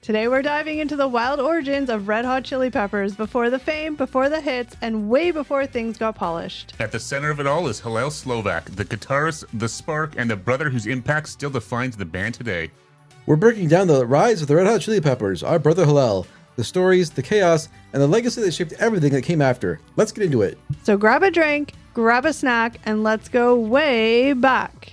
Today we're diving into the wild origins of Red Hot Chili Peppers, before the fame, before the hits, and way before things got polished. At the center of it all is Hillel Slovak, the guitarist, the spark, and the brother whose impact still defines the band today. We're breaking down the rise of the Red Hot Chili Peppers, our brother Hillel, the stories, the chaos, and the legacy that shaped everything that came after. Let's get into it. So grab a drink, grab a snack, and let's go way back.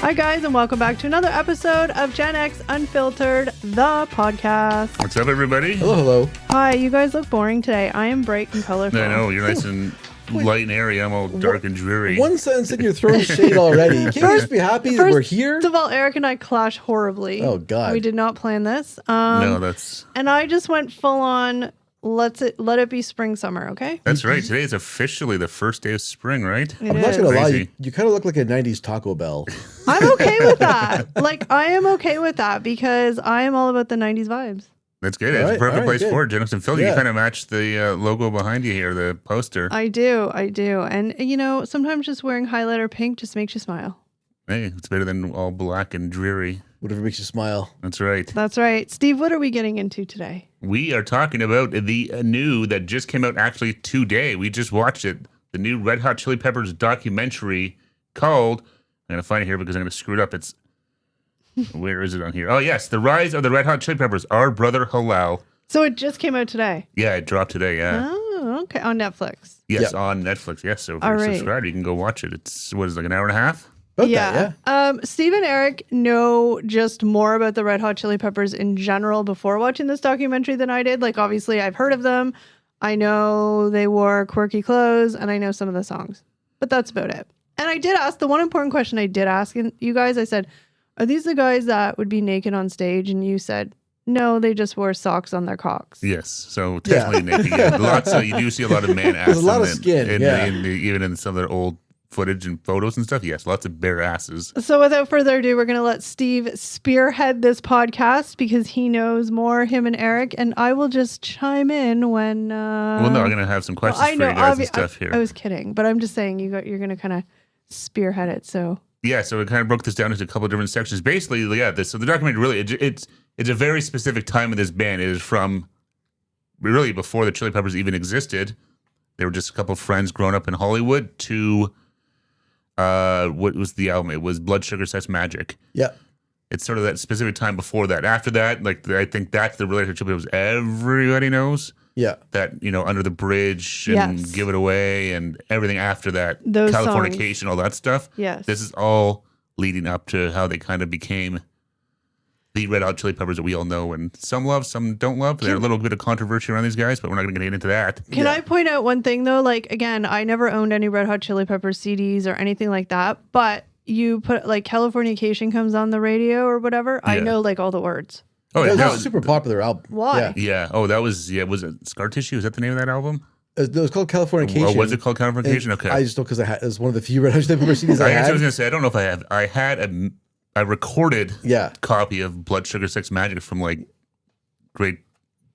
Hi guys, and welcome back to another episode of Gen X Unfiltered, the podcast. What's up, everybody? Hello. Hi, you guys look boring today. I am bright and colorful. I know, you're nice and light and airy. I'm all dark and dreary. One sentence and you're throwing shade already. Can't you just be happy that we're here? First of all, Eric and I clash horribly. Oh, God. We did not plan this. No, that's... And I just went full on, let it be spring, summer, okay? That's right. Today is officially the first day of spring, right? It I'm not is. going to lie, Crazy. you kind of look like a 90s Taco Bell. I'm okay with that. I am okay with that because I am all about the 90s vibes. That's good. It's All a right, perfect place good. for it. Jennifer Phil, you Yeah. kind of match the logo behind you here, the poster. I do. And, you know, sometimes just wearing highlighter pink just makes you smile. Hey, it's better than all black and dreary. Whatever makes you smile. That's right. That's right. Steve, what are we getting into today? We are talking about the new that just came out actually today. We just watched it. The new Red Hot Chili Peppers documentary called, I'm going to find it here because I'm going to screw it up. It's, where is it on here? Oh, yes. The Rise of the Red Hot Chili Peppers, Our Brother Hillel. So it just came out today. Yeah, it dropped today, yeah. Oh, okay. On Netflix. Yes, Yeah. on Netflix. Yes, so if All you're right. subscribed, you can go watch it. It's, what is it, like an hour and a half? About that, yeah. Steve and Eric know just more about the Red Hot Chili Peppers in general before watching this documentary than I did. Like, obviously, I've heard of them. I know they wore quirky clothes, and I know some of the songs. But that's about it. And I did ask, the one important question I did ask you guys, I said, are these the guys that would be naked on stage? And you said, no, they just wore socks on their cocks. Yes, so technically naked. Yeah, lots of, you do see a lot of man ass. There's a lot of in skin, yeah. even in some of their old footage and photos and stuff. Yes, lots of bare asses. So without further ado, we're going to let Steve spearhead this podcast because he knows more, him and Eric, and I will just chime in when... Well, no, I'm going to have some questions for you guys and stuff here. I was kidding, but I'm just saying you're going to kind of spearhead it, so... Yeah, so we kind of broke this down into a couple of different sections. Basically, yeah, so the documentary really, it's a very specific time in this band. It is from really before the Chili Peppers even existed. They were just a couple of friends growing up in Hollywood to, what was the album? It was Blood Sugar Sex Magic. Yeah. It's sort of that specific time before that. After that, like, I think that's the relationship that everybody knows. Yeah. That, you know, Under the Bridge and Yes. Give It Away and everything after that. Those Californication, all that stuff. Yes. This is all leading up to how they kind of became the Red Hot Chili Peppers that we all know. And some love, some don't love. There's a little bit of controversy around these guys, but we're not going to get into that. Can Yeah. I point out one thing, though? Like, again, I never owned any Red Hot Chili Peppers CDs or anything like that, but you put, like, Californication comes on the radio or whatever, I Yeah. know, like, all the words. Oh, That yeah. was a super popular album. Why? Yeah. Yeah. Oh, that was, was it Scar Tissue? Is that the name of that album? It was called Californication. Or was it called Californication? And Okay. I just know because it was one of the few Red Hot Chili Peppers CDs I I was had. going to say, I don't know if I had a recorded Yeah. copy of Blood Sugar Sex Magic from like grade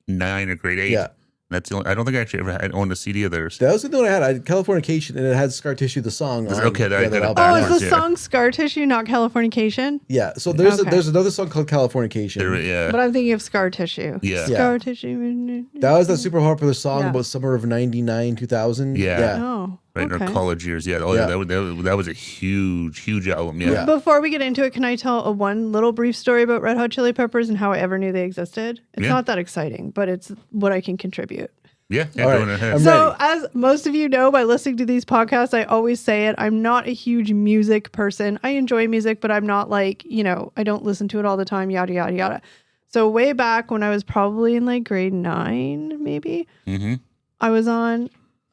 9 or grade 8. Yeah. That's the only, I don't think I actually ever had owned a CD of theirs. That was the one I had. I had Californication, and it had Scar Tissue, the song. On, Okay, that- yeah, that- album. Oh, backwards, is the yeah. song Scar Tissue, not Californication? Yeah, so there's Okay. there's another song called Californication. Yeah. But I'm thinking of Scar Tissue. Yeah. Yeah. Scar Tissue. That was that super popular song Yeah. about summer of 99, 2000. Yeah. Oh, Right in okay. our college years. Yeah. Oh, Yeah. That was a huge album. Yeah. Yeah. Before we get into it, can I tell one little brief story about Red Hot Chili Peppers and how I ever knew they existed? It's Yeah. not that exciting, but it's what I can contribute. Yeah. All right. Going ahead. I'm So, ready. as most of you know by listening to these podcasts, I always say it. I'm not a huge music person. I enjoy music, but I'm not like, you know, I don't listen to it all the time, yada, yada, yada. So, way back when I was probably in like grade 9, maybe, Mm-hmm. I was on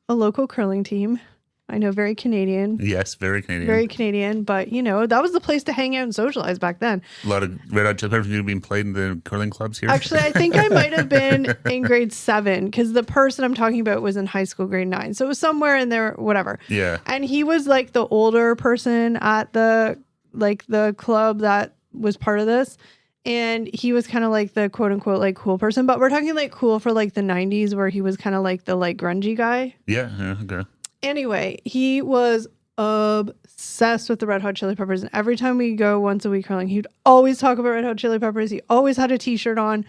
a local curling team. I know, very Canadian. Yes. Very Canadian. Very Canadian, but you know, that was the place to hang out and socialize back then. A lot of Red Hot Chili Peppers being played in the curling clubs here. Actually, I think I might have been in grade 7 because the person I'm talking about was in high school, grade 9. So it was somewhere in there, whatever. Yeah. And he was like the older person at the club that was part of this. And he was kind of like the quote unquote like cool person, but we're talking like cool for like the 90s where he was kind of like the like grungy guy. Yeah. Okay. Anyway, he was obsessed with the Red Hot Chili Peppers. And every time we go once a week curling, he'd always talk about Red Hot Chili Peppers. He always had a t-shirt on.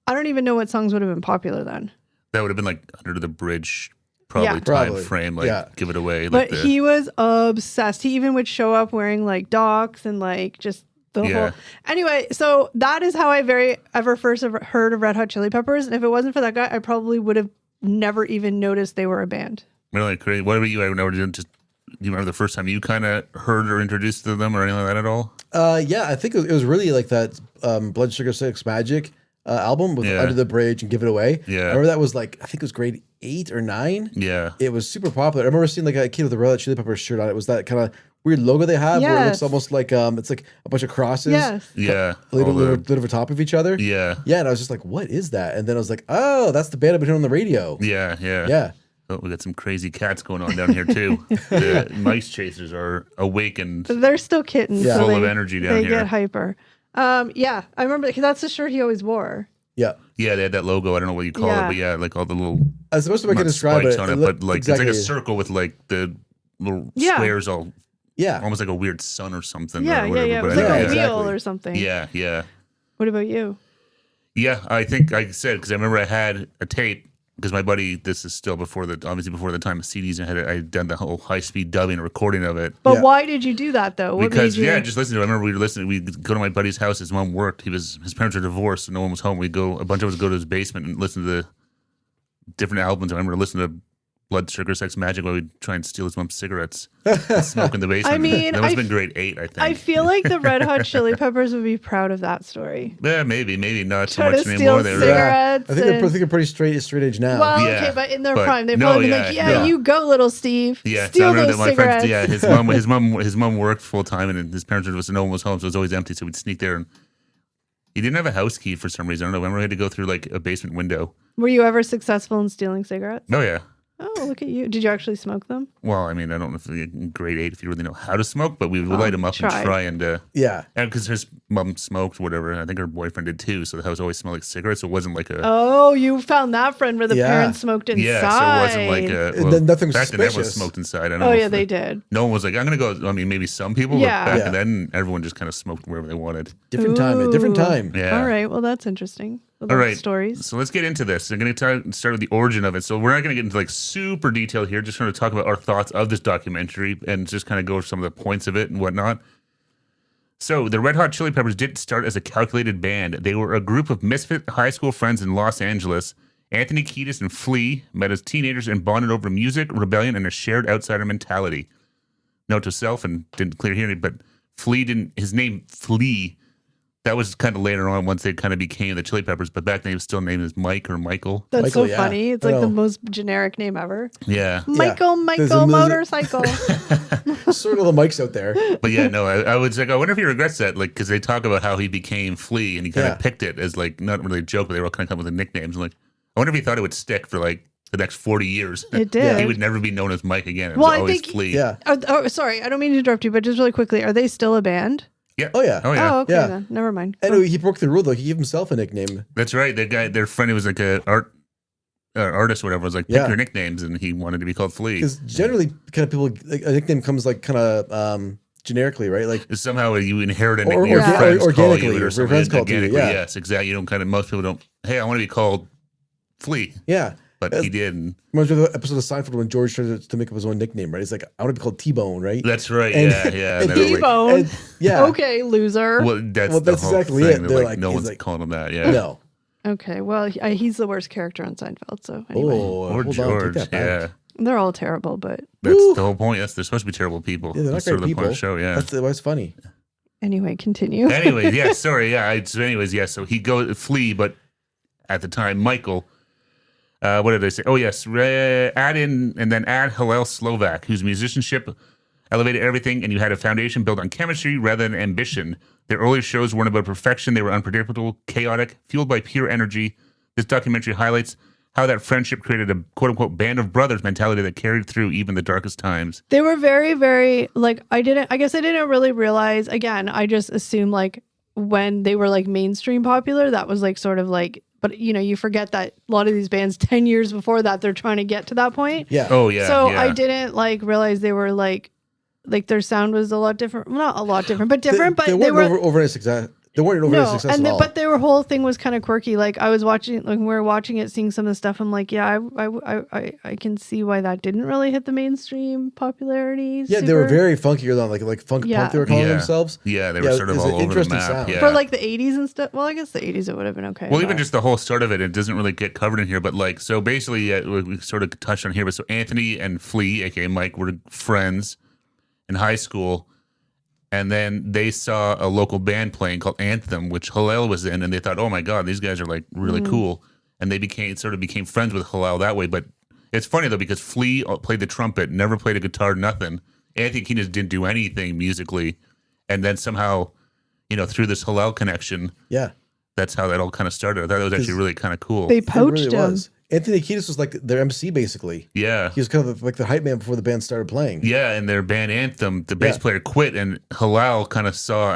I don't even know what songs would have been popular then. That would have been like Under the Bridge, probably Yeah. time Probably. frame, like Yeah. Give It Away. But Like he was obsessed. He even would show up wearing like docks and like just the Yeah. whole. Anyway, so that is how I first heard of Red Hot Chili Peppers. And if it wasn't for that guy, I probably would have never even noticed they were a band. really crazy. What about you? I never did. Just do you remember the first time you kind of heard or introduced to them or anything like that at all? Yeah, I think it was really like that Blood Sugar Sex Magic album with Yeah. Under the Bridge and Give It Away. Yeah. I remember that was like, I think it was grade 8 or 9. Yeah. It was super popular. I remember seeing like a kid with a Red Hot Chili Peppers shirt on. It was that kind of weird logo they have where it looks Yes. almost like it's like a bunch of crosses Yes. Yeah. laid All the- over top of each other. yeah. Yeah, and I was just like, what is that? And then I was like, oh, that's the band I've been hearing on the radio. Yeah. Yeah. Yeah. Oh, we got some crazy cats going on down here too. The mice chasers are awakened, They're still kittens. Yeah. So full they, of energy down they here. get hyper. Yeah, I remember because that's the shirt he always wore. Yeah. Yeah, they had that logo. I don't know what you call it, Yeah. but yeah, like all the little As supposed to make not it describe spikes it. on it it, looked but like exactly, it's like a circle with like the little Yeah. squares all yeah. almost like a weird sun or something. Yeah, or yeah, whatever. yeah. It But was I like think- a Yeah, yeah. wheel exactly. or something. Yeah, yeah. What about you? I think I said because I remember I had a tape because my buddy. This is still before the time of CDs. I had done the whole high speed dubbing and recording of it. But Yeah. why did you do that though? What Because made you? yeah, just listen to it. I remember we were listening. We'd go to my buddy's house. His mom worked. His parents were divorced, so no one was home. A bunch of us go to his basement and listen to the different albums. I remember listening to Blood Sugar Sex Magic while we'd try and steal his mom's cigarettes, and smoke in the basement. I mean, that must have I been grade 8, I think. I feel like the Red Hot Chili Peppers would be proud of that story. Yeah, maybe not so Try to much steal anymore. They were, cigarettes. I think they're pretty straight edge now. Well, Yeah, okay, but in their but prime, they've no, probably been yeah, like, "Yeah, yeah. you go, little Steve. yeah. So I Steal remember those that my friends. cigarettes." Yeah, his mom worked full time, and his parents were no one was home, so it was always empty. So we'd sneak there, and he didn't have a house key for some reason. I don't know. Remember, we had to go through like a basement window. Were you ever successful in stealing cigarettes? Oh yeah. Oh, look at you! Did you actually smoke them? Well, I mean, I don't know if in grade 8 if you really know how to smoke, but we would light them up try. and try and Yeah. and because his mom smoked, whatever. I think her boyfriend did too, so the house always smelled like cigarettes. So it wasn't like a Oh, you found that friend where the Yeah. parents smoked inside. yeah, so it wasn't like a And then nothing back then everyone suspicious. smoked inside. I don't Oh know yeah, if they did. No one was like, I'm gonna go. I mean, maybe some people, Yeah. but back Yeah. then everyone just kind of smoked wherever they wanted. Different time. A different Ooh. time. Yeah. All right. Well, that's interesting. I All love right. Stories. So let's get into this. I'm going to start with the origin of it. So we're not going to get into like super detail here. Just going to talk about our thoughts of this documentary and just kind of go over some of the points of it and whatnot. So the Red Hot Chili Peppers didn't start as a calculated band. They were a group of misfit high school friends in Los Angeles. Anthony Kiedis and Flea met as teenagers and bonded over music, rebellion, and a shared outsider mentality. Note to self, and didn't clear here, but Flea didn't. His name Flea. That was kind of later on once they kind of became the Chili Peppers, but back then he was still named as Mike or Michael. That's Michael, so yeah. funny. It's I like the know. most generic name ever. Yeah. Michael There's a- motorcycle. Sort of the mics out there. But yeah, no, I was like, I wonder if he regrets that, like, because they talk about how he became Flea and he kind Yeah. of picked it as like not really a joke, but they were all kind of come up with the nicknames. I'm like, I wonder if he thought it would stick for like the next 40 years. It did. He would never be known as Mike again. It Well, was I always think- Flea. Yeah. Oh, sorry. I don't mean to interrupt you, but just really quickly, are they still a band? Yeah. Oh, yeah. Oh yeah. Oh, okay Yeah. then. Never mind. And he broke the rule though. He gave himself a nickname. That's right. That guy, their friend who was like a artist or whatever, was like, pick Yeah. your nicknames, and he wanted to be called Flea. Because generally, kind of people, like, a nickname comes like kind of generically, right? Like, Somehow you inherit a Or- nickname. Your Yeah. friends call organically, you it your or something. friends call it to you, Organically, yeah. yes, exactly. You don't kind of, most people don't, hey, I want to be called Flea, yeah. but he did. And Reminds me of the episode of Seinfeld when George tried to make up his own nickname, right? He's like, I want to be called T-Bone, right? that's right. And- Yeah. and And they were like, T-Bone. And- yeah. Okay, loser. well, that's Well, the that's whole exactly thing. it. They're They're like, like- no he's one's like- calling him that. Yeah. No. Okay, well, he's the worst character on Seinfeld, so anyway. Oh, Or hold on, George. take that back. Yeah. They're all terrible, but That's Woo. the whole point. Yes, they're supposed to be terrible people. Yeah, they're not That's sort great of the point of people. the show. Yeah. That's why it's funny. anyway, continue. Anyways, yeah. Sorry. Yeah. So he goes Flea, but at the time, Michael. What did I say? Oh yes, add Hillel Slovak, whose musicianship elevated everything, and you had a foundation built on chemistry rather than ambition. Their early shows weren't about perfection; they were unpredictable, chaotic, fueled by pure energy. This documentary highlights how that friendship created a quote-unquote band of brothers mentality that carried through even the darkest times. They were very, very like I guess I didn't really realize. Again, I just assumed like when they were like mainstream popular, that was like sort of like. But you know, you forget that a lot of these bands 10 years before that they're trying to get to that point. Yeah. Oh yeah. So yeah. I didn't like realize they were like like their sound was a lot different. Well, not a lot different, but different. But they they weren't were overly successful. They weren't overly successful at all. but their whole thing was kind of quirky. Like I was watching, like we were watching it, seeing some of the stuff. I'm like, yeah, I can see why that didn't really hit the mainstream popularity. Yeah, they were very funkier than like funk punk they were calling themselves. Yeah, they were sort of all over the map. Sound. Yeah. For like the 80s and stuff. Well, I guess the 80s it would have been okay. Well, even just the whole start of it doesn't really get covered in here. But like, so basically, we sort of touched on here. But so Anthony and Flea, aka Mike, were friends in high school. And then they saw a local band playing called Anthem, which Hillel was in, and they thought, "Oh my God, these guys are like really cool." And they became friends with Hillel that way. But it's funny though because Flea played the trumpet, never played a guitar, nothing. Anthony Kiedis didn't do anything musically, and then somehow, through this Hillel connection, that's how that all kind of started. I thought it was actually really kind of cool. They poached him. Anthony Kiedis was like their MC basically. Yeah. He was kind of like the hype man before the band started playing. Yeah, and their band Anthem, the bass player quit, and Hillel kind of saw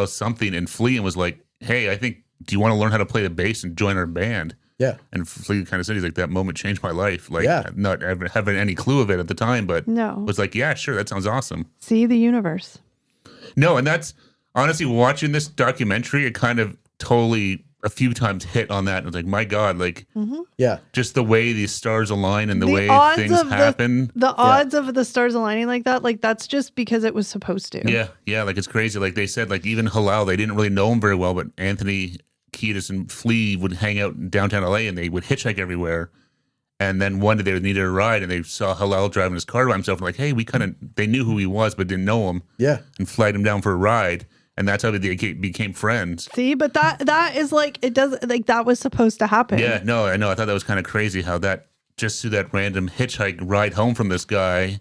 something in Flea and was like, "Hey, do you want to learn how to play the bass and join our band?" Yeah. And Flea kind of said, he's like, "That moment changed my life." Like, not having any clue of it at the time, but was like, "Yeah, sure, that sounds awesome." See the universe. No, and that's honestly watching this documentary, it kind of totally a few times hit on that. And it's like, my God, like, just the way these stars align and the way things happen. The odds of the stars aligning like that, like that's just because it was supposed to. Yeah, like it's crazy. Like they said, like even Hillel, they didn't really know him very well, but Anthony Kiedis and Flea would hang out in downtown LA and they would hitchhike everywhere. And then one day they needed a ride and they saw Hillel driving his car by himself. And like, hey, they knew who he was, but didn't know him. Yeah. And flagged him down for a ride. And that's how they became friends. See, but that is like, it does, like that was supposed to happen. Yeah, no, I know. I thought that was kind of crazy how that just through that random hitchhike ride home from this guy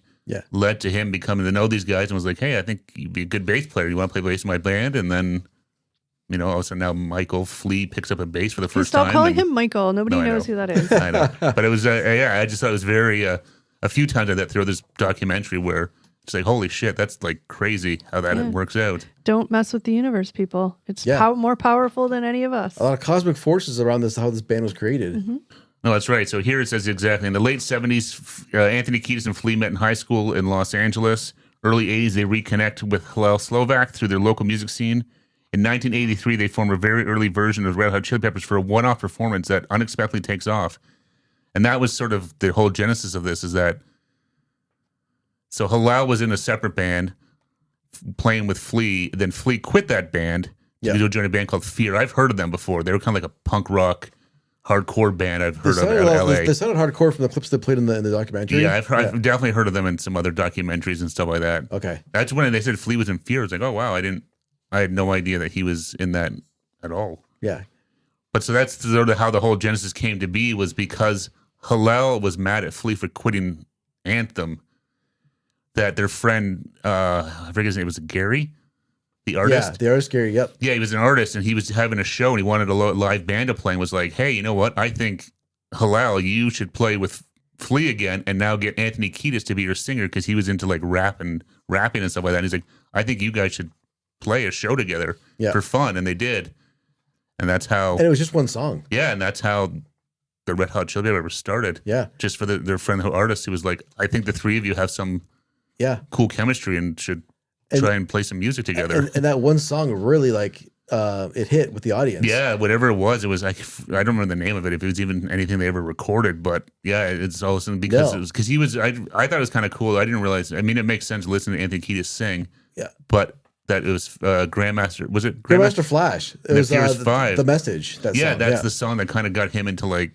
led to him becoming to know these guys and was like, hey, I think you'd be a good bass player. You want to play bass in my band? And then, all of a sudden now Michael Flea picks up a bass for the first time. Stop calling him Michael. Nobody knows who that is. I know. But it was, I just thought it was very, a few times I that through this documentary where it's like, holy shit, that's like crazy how that works out. Don't mess with the universe, people. It's more powerful than any of us. A lot of cosmic forces around this, how this band was created. Mm-hmm. No, that's right. So here it says exactly. In the late 70s, Anthony Kiedis and Flea met in high school in Los Angeles. Early 80s, they reconnect with Hillel Slovak through their local music scene. In 1983, they formed a very early version of Red Hot Chili Peppers for a one-off performance that unexpectedly takes off. And that was sort of the whole genesis of this, is that so Hillel was in a separate band playing with Flea. Then Flea quit that band to go join a band called Fear. I've heard of them before. They were kind of like a punk rock, hardcore band I've heard of out of LA. They sounded hardcore from the clips they played in the documentary. Yeah, I've definitely heard of them in some other documentaries and stuff like that. Okay. That's when they said Flea was in Fear. I was like, oh, wow, I had no idea that he was in that at all. Yeah. But so that's sort of how the whole genesis came to be, was because Hillel was mad at Flea for quitting Anthem. That their friend, I forget his name, was Gary, the artist? Yeah, the artist Gary, yep. Yeah, he was an artist, and he was having a show, and he wanted a live band to play, and was like, hey, you know what? I think, Hillel, you should play with Flea again, and now get Anthony Kiedis to be your singer, because he was into, like, rapping and stuff like that. And he's like, I think you guys should play a show together for fun, and they did. And that's how... And it was just one song. Yeah, and that's how the Red Hot Chili Peppers started. Yeah. Just for their friend, the artist, who was like, I think the three of you have some... cool chemistry and should try and play some music together. And that one song really it hit with the audience. Yeah, whatever it was like, I don't remember the name of it, if it was even anything they ever recorded, but yeah, it's all of a sudden because it was, because he was, I thought it was kind of cool. I didn't realize, I mean, it makes sense listening to Anthony Kiedis sing. Yeah. But that it was Grandmaster, was it Grandmaster Flash? It was the Message. That song. That's the song that kind of got him into like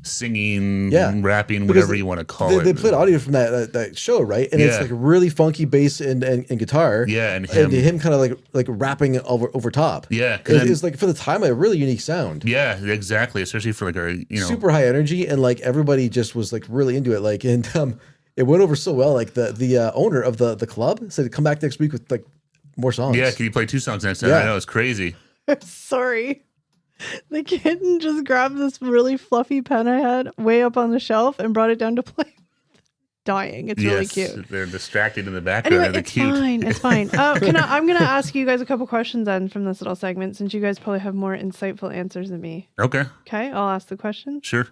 singing, rapping, because whatever you want to call it. They played audio from that show, right? And it's like really funky bass and guitar. Yeah, and him kind of like rapping over top. Yeah, it's like for the time a really unique sound. Yeah, exactly. Especially for like a super high energy, and like everybody just was like really into it. Like and it went over so well. Like the owner of the club said, "Come back next week with like more songs." Yeah, can you play 2 songs next time? I know, it's crazy. Sorry. The kitten just grabbed this really fluffy pen I had way up on the shelf and brought it down to play. Dying. It's really cute. They're distracted in the background. Anyway, it's cute. fine. It's fine. I'm going to ask you guys a couple questions then from this little segment, since you guys probably have more insightful answers than me. Okay. Okay, I'll ask the question. Sure.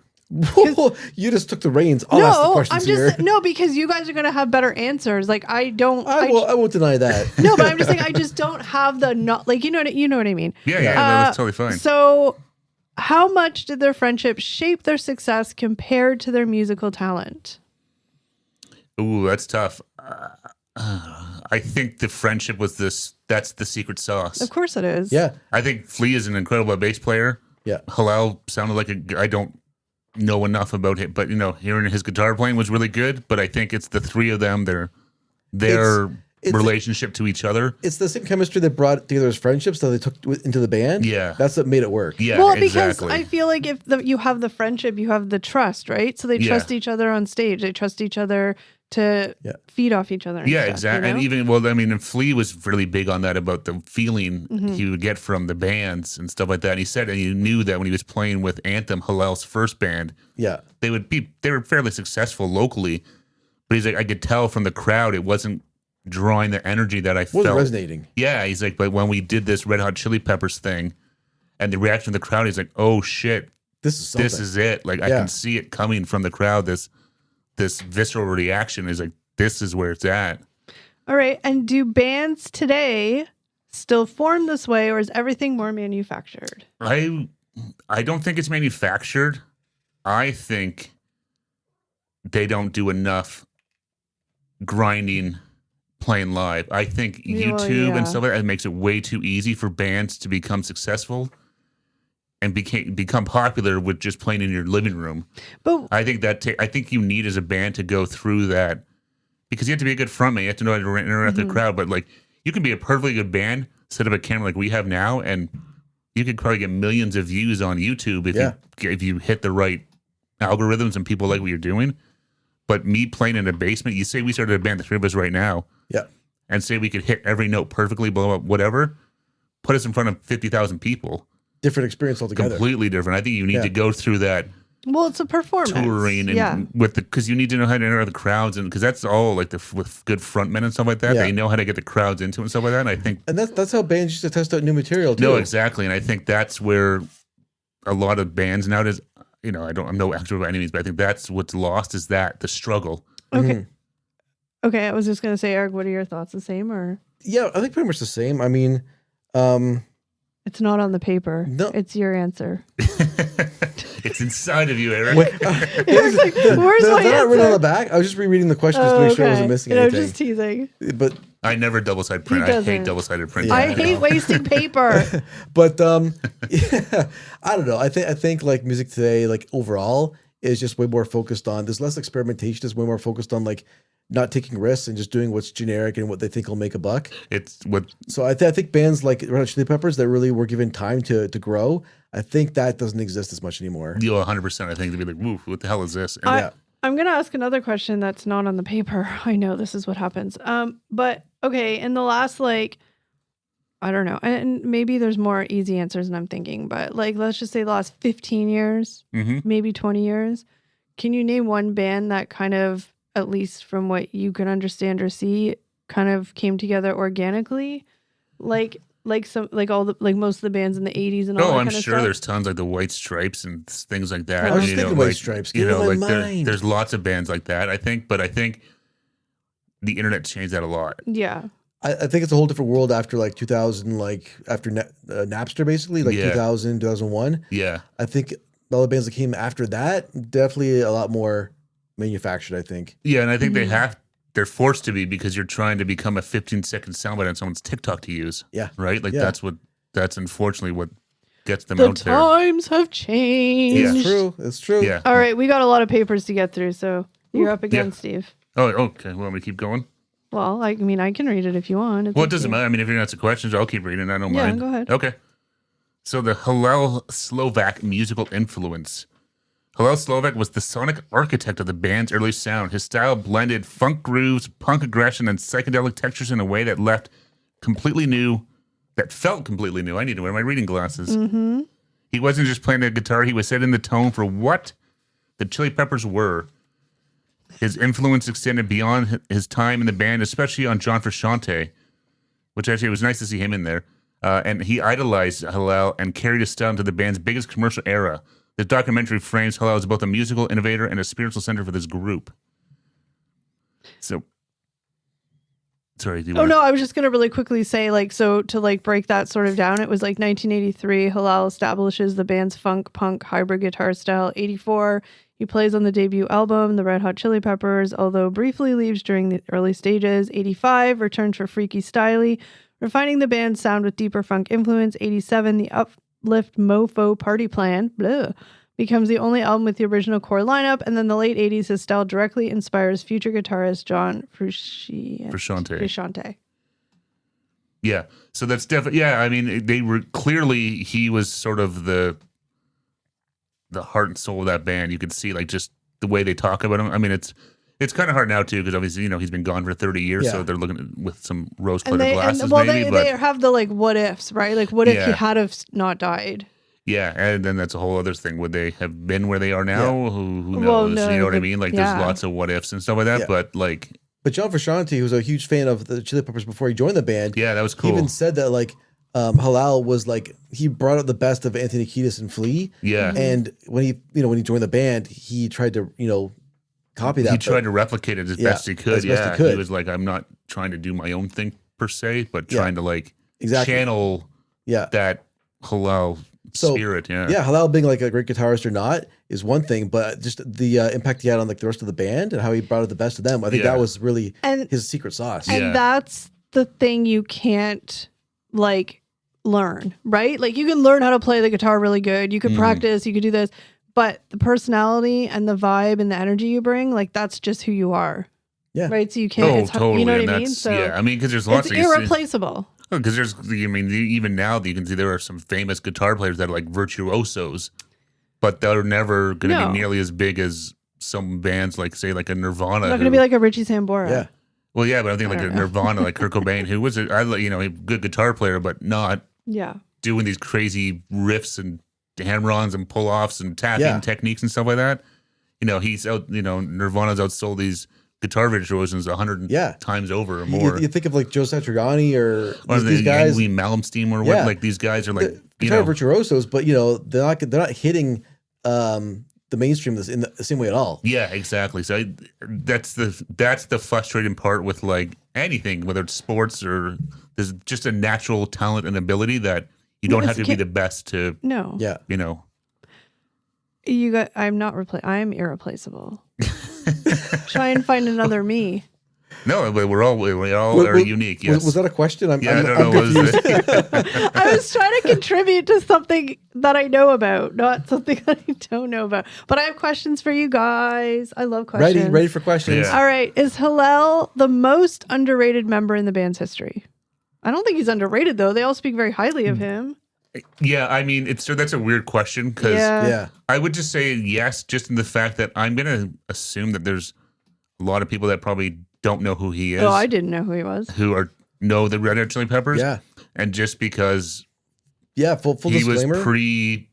You just took the reins. I'll ask the No, questions I'm just here. no, because you guys are gonna have better answers. Like I don't. I won't deny that. No, but I'm just saying I just don't have the not like you know what I mean. Yeah, no, that's totally fine. So, how much did their friendship shape their success compared to their musical talent? Ooh, that's tough. I think the friendship was that's the secret sauce. Of course, it is. Yeah. I think Flea is an incredible bass player. Yeah. Hillel sounded like I don't know enough about him, but hearing his guitar playing was really good. But I think it's the three of them, their It's- relationship to each other. It's the same chemistry that brought together his friendships that they took into the band. Yeah. That's what made it work. Yeah, Well, because exactly. I feel like if you have the friendship, you have the trust, right? So they Yeah. trust each other on stage. They trust each other to Yeah. feed off each other. And Yeah, stuff, exactly. you know? And even, and Flea was really big on that about the feeling Mm-hmm. he would get from the bands and stuff like that. And he said, and he knew that when he was playing with Anthem, Hillel's first band, Yeah. they were fairly successful locally. But he's like, I could tell from the crowd, it wasn't drawing the energy that I Wasn't felt. resonating. Yeah, he's like, but when we did this Red Hot Chili Peppers thing and the reaction of the crowd, he's like, oh shit, This is something. this is it. Like I Yeah. can see it coming from the crowd. This visceral reaction is like, this is where it's at. All right. And do bands today still form this way, or is everything more manufactured? I don't think it's manufactured. I think they don't do enough grinding playing live. I think Well, YouTube yeah. and stuff like that makes it way too easy for bands to become successful and become popular with just playing in your living room. But I think I think you need as a band to go through that because you have to be a good frontman. You have to know how to interact with the crowd. But like you can be a perfectly good band, set up a camera like we have now, and you could probably get millions of views on YouTube if you hit the right algorithms and people like what you're doing. But me playing in a basement, you say we started a band, the three of us right now, Yeah. and say we could hit every note perfectly, blow up whatever, put us in front of 50,000 people. Different experience altogether. Completely different. I think you need to go through that well, it's a performance. touring and yeah. because you need to know how to enter the crowds, and because that's all like with good frontmen and stuff like that. Yeah. They know how to get the crowds into it and stuff like that. And I think And that's how bands used to test out new material too. no, exactly. And I think that's where a lot of bands nowadays, I'm no expert by any means, but I think that's what's lost is that the struggle. Okay. Okay. I was just going to say, Eric, what are your thoughts? The same or? Yeah, I think pretty much the same. I mean, It's not on the paper. No. It's your answer. It's inside of you, Eric. Eric's like, where's they're my not written on the answer? back. I was just rereading the questions Oh, to make sure I okay. wasn't missing I'm anything. just teasing. But I never double-sided print. He I hate doesn't. double-sided print. Yeah. I hate wasting paper. But yeah, I don't know. I think like music today, like overall, is just way more focused on. There's less experimentation. It's way more focused on like not taking risks and just doing what's generic and what they think will make a buck. It's what So I think bands like Red Hot Chili Peppers that really were given time to grow. I think that doesn't exist as much anymore. 100%. I think to be like, "Woo, what the hell is this?" And I'm going to ask another question that's not on the paper. I know this is what happens. But okay, in the last I don't know, and maybe there's more easy answers than I'm thinking, but let's just say the last 15 years, maybe 20 years. Can you name one band that kind of, at least from what you can understand or see, kind of came together organically? Like most of the bands in the 80s and all that I'm kind of sure stuff? there's tons like the White Stripes and things like that. I was just thinking White Stripes. Get out of my mind. There's lots of bands like that. I think the internet changed that a lot. Yeah. I think it's a whole different world after like 2000, like after Napster, basically, like 2000, 2001. Yeah, I think all the bands that came after that, definitely a lot more manufactured, I think. yeah, and I think they're forced to be because you're trying to become a 15-second soundbite on someone's TikTok to use. Yeah. Right. Like Yeah. that's unfortunately what gets them The out there. times have changed. Yeah. It's true. It's true. Yeah. All right, we got a lot of papers to get through, so you're up again, Steve. Oh, okay. Well, want me to keep going? Well, I mean, I can read it if you want. It's Well, up it to doesn't you. matter. I mean, if you're going to answer questions, I'll keep reading. I don't Yeah, mind. go ahead. Okay. So the Hillel Slovak musical influence. Hillel Slovak was the sonic architect of the band's early sound. His style blended funk grooves, punk aggression, and psychedelic textures in a way that felt completely new. I need to wear my reading glasses. Mm-hmm. He wasn't just playing the guitar. He was setting the tone for what the Chili Peppers were. His influence extended beyond his time in the band, especially on John Frusciante, which actually it was nice to see him in there. And he idolized Hillel and carried his style into the band's biggest commercial era, The documentary frames Hillel as both a musical innovator and a spiritual center for this group. So, sorry. No, I was just going to really quickly say, to break that sort of down, it was 1983, Hillel establishes the band's funk punk hybrid guitar style. 84, he plays on the debut album, The Red Hot Chili Peppers, although briefly leaves during the early stages. 85, returns for Freaky Styley, refining the band's sound with deeper funk influence. 87, the uplift mofo Party Plan, becomes the only album with the original core lineup. And then the late 80s, his style directly inspires future guitarist John Frusciante. Yeah, so that's definitely, I mean, they were clearly, he was sort of the heart and soul of that band. You could see just the way they talk about him. I mean, it's kind of hard now too, because obviously, he's been gone for 30 years, so they're looking at, with some rose-colored glasses maybe. They have the what ifs, right? What if he had have not died? Yeah, and then that's a whole other thing. Would they have been where they are now? Who knows? No, you know what I mean? There's lots of what ifs and stuff like that. Yeah. But John Frusciante, who was a huge fan of the Chili Peppers before he joined the band, that was cool. He even said that Hillel was he brought out the best of Anthony Kiedis and Flea. Yeah, and when he joined the band, he tried to copy that. He tried to replicate it as best he could. He was I'm not trying to do my own thing per se, but trying to channel that Hillel spirit. Hillel being a great guitarist or not is one thing, but just the impact he had on the rest of the band and how he brought out the best of them, I think that was really his secret sauce. And that's the thing you can't learn, right? You can learn how to play the guitar really good, you can practice, you could do this, but the personality and the vibe and the energy you bring, that's just who you are. Yeah. Right. So you can't. Totally. You know what I mean? So I mean, because there's lots of irreplaceable. Because even now you can see there are some famous guitar players that are virtuosos, but they're never going to be nearly as big as some bands say a Nirvana. Not going to be like a Richie Sambora. Yeah. Well, yeah, but I think a Nirvana, Kurt Cobain, who was a good guitar player, but not doing these crazy riffs and hammer-ons and pull-offs and tapping techniques and stuff like that. He's out. Nirvana's outsold these guitar virtuosos 100 times over or more. You think of Joe Satriani or these guys, Lee Malmsteen or what? These guys are guitar virtuosos, but they're not hitting the mainstream in the same way at all. Yeah, exactly. So that's the frustrating part with anything, whether it's sports or there's just a natural talent and ability that you don't have to be the best to. No. Yeah. I'm I'm irreplaceable. Try and find another me. No, but we all are unique. Yes. Was that a question? I don't know. I was trying to contribute to something that I know about, not something that I don't know about. But I have questions for you guys. I love questions. Ready for questions. Yeah. All right. Is Hillel the most underrated member in the band's history? I don't think he's underrated, though. They all speak very highly of him. Yeah, I mean, that's a weird question because I would just say yes, just in the fact that I'm going to assume that there's a lot of people that probably don't know who he is. Oh, I didn't know who he was. Who know the Red Hot Chili Peppers. Yeah. And just because full he disclaimer. Was pre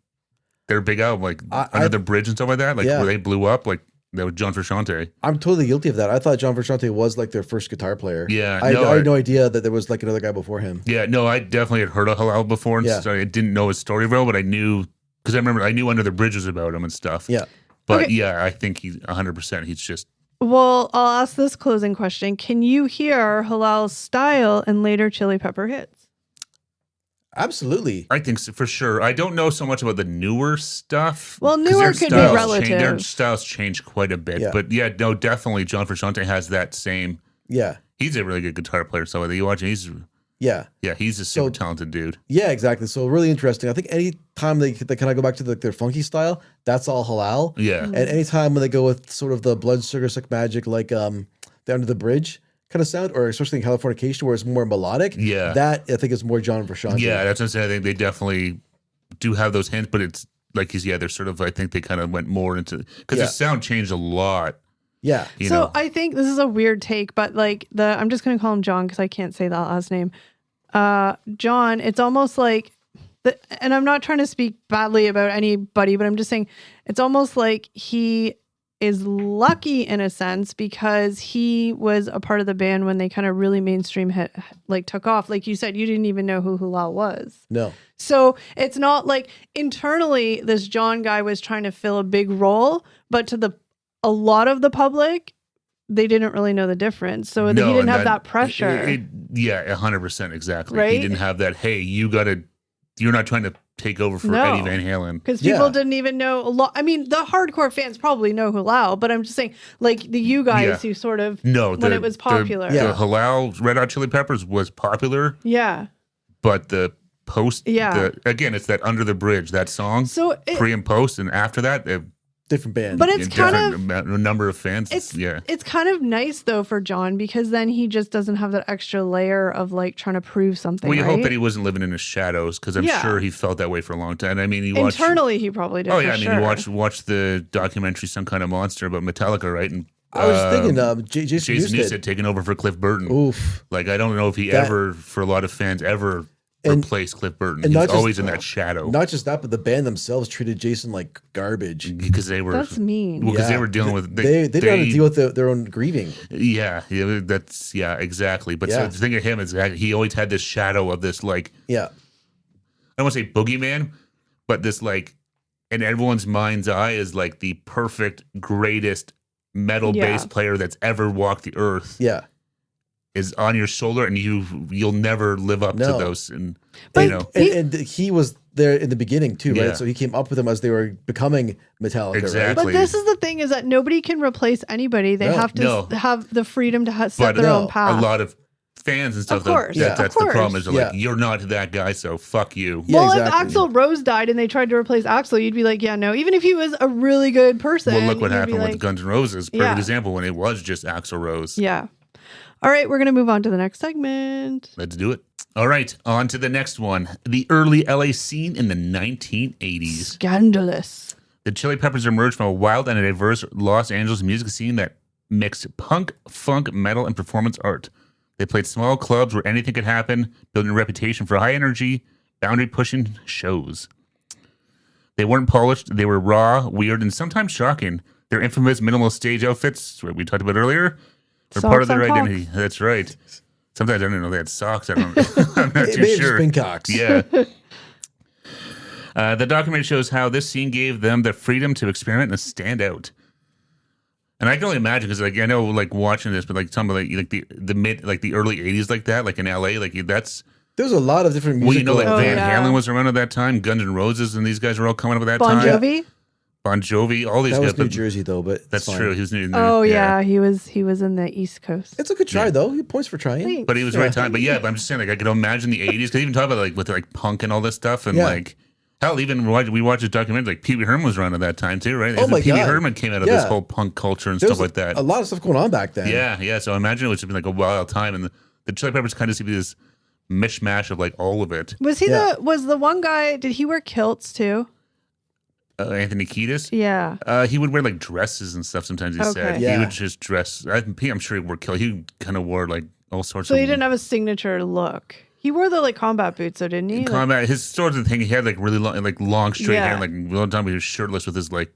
their big album, Under the Bridge and stuff like that, where they blew up, that was John Frusciante. I'm totally guilty of that. I thought John Frusciante was their first guitar player. Yeah. I had no idea that there was another guy before him. Yeah, no, I definitely had heard of Hillel before, and so I didn't know his story well, but I knew, because I knew Under the Bridge was about him and stuff. Yeah. But I think he's 100%. He's just. Well, I'll ask this closing question. Can you hear Hillel's style in later Chili Pepper hits? Absolutely. I think so, for sure. I don't know so much about the newer stuff. Well, newer could be relative. Their styles change quite a bit. Yeah. But definitely John Frusciante has that same. Yeah. He's a really good guitar player. So you watch, he's a super talented dude. Yeah, exactly. So really interesting. I think any time they kind of go back to their funky style, that's all Hillel. Yeah. And any time when they go with sort of the blood sugar sick magic, the Under the Bridge kind of sound, or especially in Californication where it's more melodic, that I think is more John Frusciante. Yeah, that's what I'm saying. I think they definitely do have those hints, but it's they're sort of, I think they kind of went more into, because the sound changed a lot. Yeah. So I think this is a weird take, but I'm just going to call him John because I can't say that last name. John, it's almost and I'm not trying to speak badly about anybody, but I'm just saying it's almost like he is lucky in a sense because he was a part of the band when they kind of really mainstream hit, like took off. Like you said, you didn't even know who Hillel was. No. So it's not like internally this John guy was trying to fill a big role, but to a lot of the public, they didn't really know the difference. So he didn't have that pressure. Yeah, 100% exactly. Right? He didn't have that, hey, you're not trying to take over for Eddie Van Halen. Because people didn't even know a lot. I mean, the hardcore fans probably know Hillel, but I'm just saying, like the you guys who sort of, when it was popular. The Hillel Red Hot Chili Peppers was popular. Yeah. But the post, Yeah. Again, it's that Under the Bridge, that song, so pre and post, and after that, different band. But it's kind of a number of fans. It's kind of nice though for John because then he just doesn't have that extra layer of like trying to prove something. Well, you right? hope that he wasn't living in his shadows because I'm sure he felt that way for a long time. I mean, internally he probably did. Oh yeah, you watch the documentary "Some Kind of Monster" about Metallica, right? And I was thinking Jason Newsted taking over for Cliff Burton. Oof. Like I don't know if he ever, for a lot of fans, ever replaced Cliff Burton. He's always in that shadow. Not just that, but the band themselves treated Jason like garbage because they were. That's mean. Well, because they were dealing with they didn't know how to deal with their own grieving. Yeah, that's exactly. But so the thing of him is that he always had this shadow of this like I don't want to say boogeyman, but this like in everyone's mind's eye is like the perfect, greatest metal bass player that's ever walked the earth. Yeah. Is on your shoulder, and you'll never live up to those. And and he was there in the beginning too, right? So he came up with them as they were becoming Metallica. Exactly. Right? But this is the thing: is that nobody can replace anybody. They have to have the freedom to set their own path. A lot of fans and stuff. Of course, that's the problem. Is like you're not that guy, so fuck you. Yeah, well, if Axl Rose died and they tried to replace Axl, you'd be like, yeah, no. Even if he was a really good person. Well, look what happened with Guns N' Roses. Perfect example when it was just Axl Rose. Yeah. All right, we're going to move on to the next segment. Let's do it. All right, on to the next one. The early LA scene in the 1980s. Scandalous. The Chili Peppers emerged from a wild and diverse Los Angeles music scene that mixed punk, funk, metal, and performance art. They played small clubs where anything could happen, building a reputation for high energy, boundary-pushing shows. They weren't polished. They were raw, weird, and sometimes shocking. Their infamous minimal stage outfits, what we talked about earlier, are part of their identity. That's right. Sometimes I didn't know they had socks. I'm not too sure. Just cocks. Yeah. The documentary shows how this scene gave them the freedom to experiment and stand out. And I can only imagine because, like, I know, like, watching this, but like some of like the early '80s, like that, like in LA, like that's. There's a lot of different music. Well, like Van Halen was around at that time. Guns N' Roses and these guys were all coming up at that time. Bon Jovi, all these guys. That guys. was New Jersey though, but that's true. He was New. He was in the East Coast. It's a good try though. He points for trying. Thanks. But he was right time. But but I'm just saying, like, I could imagine the '80s. Because even talk about like with like punk and all this stuff, and like hell, even we watched this documentary. Like Pee Wee Herman was around at that time too, right? Oh my God. Pee Wee Herman came out of this whole punk culture and stuff like that. A lot of stuff going on back then. Yeah. So I imagine it was just like a wild time, and the Chili Peppers kind of seem to be this mishmash of like all of it. Was he was the one guy? Did he wear kilts too? Anthony Kiedis? Yeah. He would wear like dresses and stuff sometimes, he said. Yeah. He would just dress. I'm sure he wore kill. He kind of wore like all sorts of... So he didn't have a signature look. He wore the like combat boots, though, didn't he? Combat, his sort of thing, he had like really long straight hair. Like a lot of time he was shirtless with his like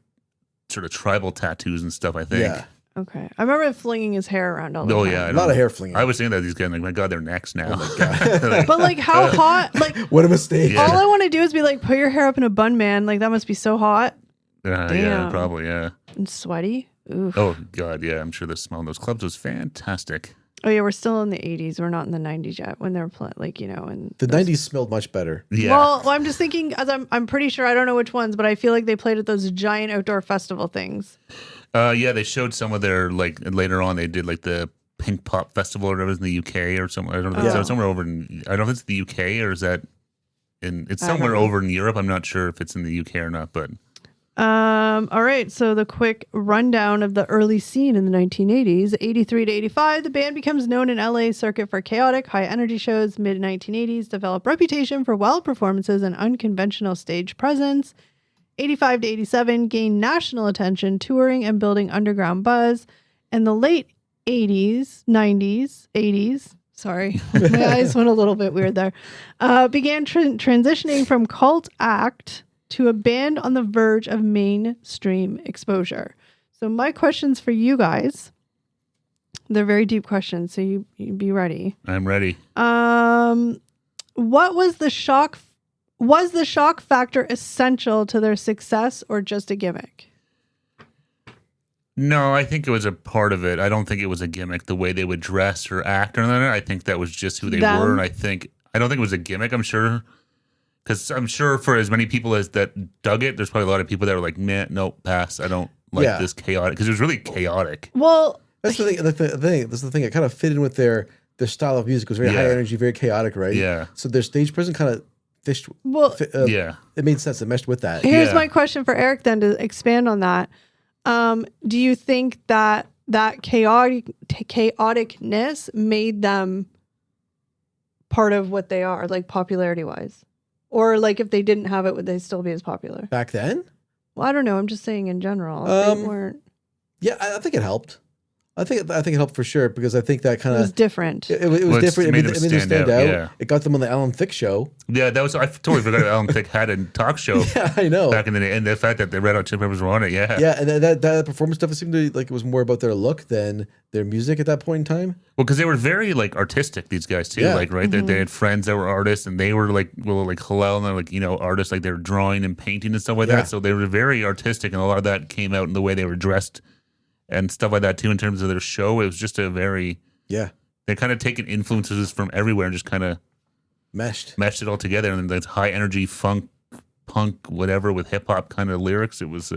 sort of tribal tattoos and stuff, I think. Yeah. Okay. I remember him flinging his hair around all the time. Oh, yeah. A lot of hair flinging. I was saying that these guys, like, my God, they're necks now. Oh, my God. But, like, how hot? Like, what a mistake. Yeah. All I want to do is be like, put your hair up in a bun, man. Like, that must be so hot. Yeah, probably, yeah. And sweaty. Oof. Oh, God, yeah. I'm sure the smell in those clubs was fantastic. Oh, yeah. We're still in the 80s. We're not in the 90s yet when they're playing, like, you know. And the 90s smelled much better. Yeah. Well, I'm just thinking, as I'm pretty sure, I don't know which ones, but I feel like they played at those giant outdoor festival things. Yeah, they showed some of their, like, later on, they did, like, the Pink Pop Festival or whatever in the UK or somewhere. I don't know. It's somewhere over in, I don't know if it's the UK or is that it's somewhere over in Europe. I'm not sure if it's in the UK or not, but. All right. So the quick rundown of the early scene in the 1980s, 83 to 85, the band becomes known in LA circuit for chaotic, high energy shows. Mid 1980s, develop reputation for wild performances and unconventional stage presence. 85 to 87, gain national attention, touring and building underground buzz. And the late 80s, sorry, my eyes went a little bit weird there, began transitioning from cult act to a band on the verge of mainstream exposure. So my questions for you guys, they're very deep questions, so you be ready. I'm ready. What was the shock? Was the shock factor essential to their success or just a gimmick? No, I think it was a part of it. I don't think it was a gimmick, the way they would dress or act or anything. I think that was just who they were. And I don't think it was a gimmick, I'm sure. Because I'm sure for as many people as that dug it, there's probably a lot of people that were like, "Meh, nope, pass. I don't like this chaotic." Because it was really chaotic. Well, that's the thing. That's the thing. It kind of fit in with their style of music. It was very high energy, very chaotic, right? Yeah. So their stage presence kind of fished. Yeah. It made sense. It meshed with that. Here's my question for Eric then to expand on that. Do you think that chaoticness made them part of what they are, like popularity wise? Or like if they didn't have it, would they still be as popular? Back then? Well, I don't know. I'm just saying in general. They weren't. Yeah, I think it helped. I think it helped for sure because I think that kind It was different. It was different. It made them stand out. Yeah. It got them on the Alan Thicke show. Yeah, that was. I totally forgot that Alan Thicke had a talk show. Yeah, I know. Back in the day, and the fact that the Red Hot Chili Peppers were on it. Yeah. Yeah, and that performance stuff, it seemed to like it was more about their look than their music at that point in time. Well, because they were very like artistic. These guys too. Yeah. Like right, they had friends that were artists, and they were like Hillel, and they're like artists. Like they were drawing and painting and stuff like that. So they were very artistic, and a lot of that came out in the way they were dressed. And stuff like that too, in terms of their show, it was just a very They kind of taken influences from everywhere and just kind of meshed it all together. And that's high energy funk, punk, whatever with hip hop kind of lyrics. It was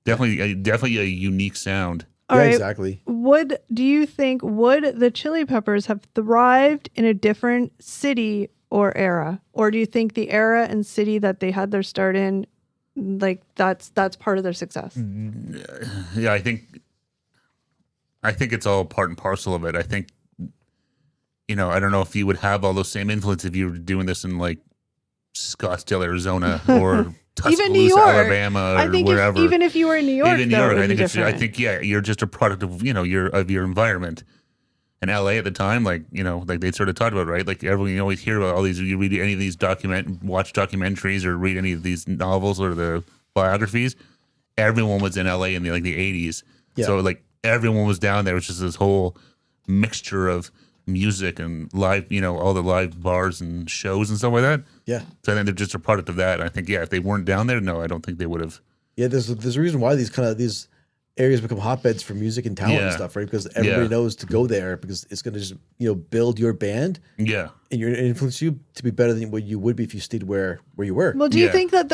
definitely a unique sound. All right. Exactly. Do you think the Chili Peppers have thrived in a different city or era, or do you think the era and city that they had their start in? Like that's part of their success. Yeah, I think it's all part and parcel of it. I think, I don't know if you would have all those same influences if you were doing this in like Scottsdale, Arizona, or Tuscaloosa, Alabama, or I think wherever. Even if you were in New York, I think you're just a product of your environment. In LA at the time, like they sort of talked about, right? Like everyone, you always hear about all these. You read any of these watch documentaries, or read any of these novels or the biographies. Everyone was in LA in the 80s, so like everyone was down there. It was just this whole mixture of music and live, all the live bars and shows and stuff like that. Yeah. So I think they're just a product of that. I think if they weren't down there, no, I don't think they would have. Yeah, there's a reason why these areas become hotbeds for music and talent and stuff, right? Because everybody knows to go there because it's going to just build your band, and influence you to be better than what you would be if you stayed where you were. Well, do you think that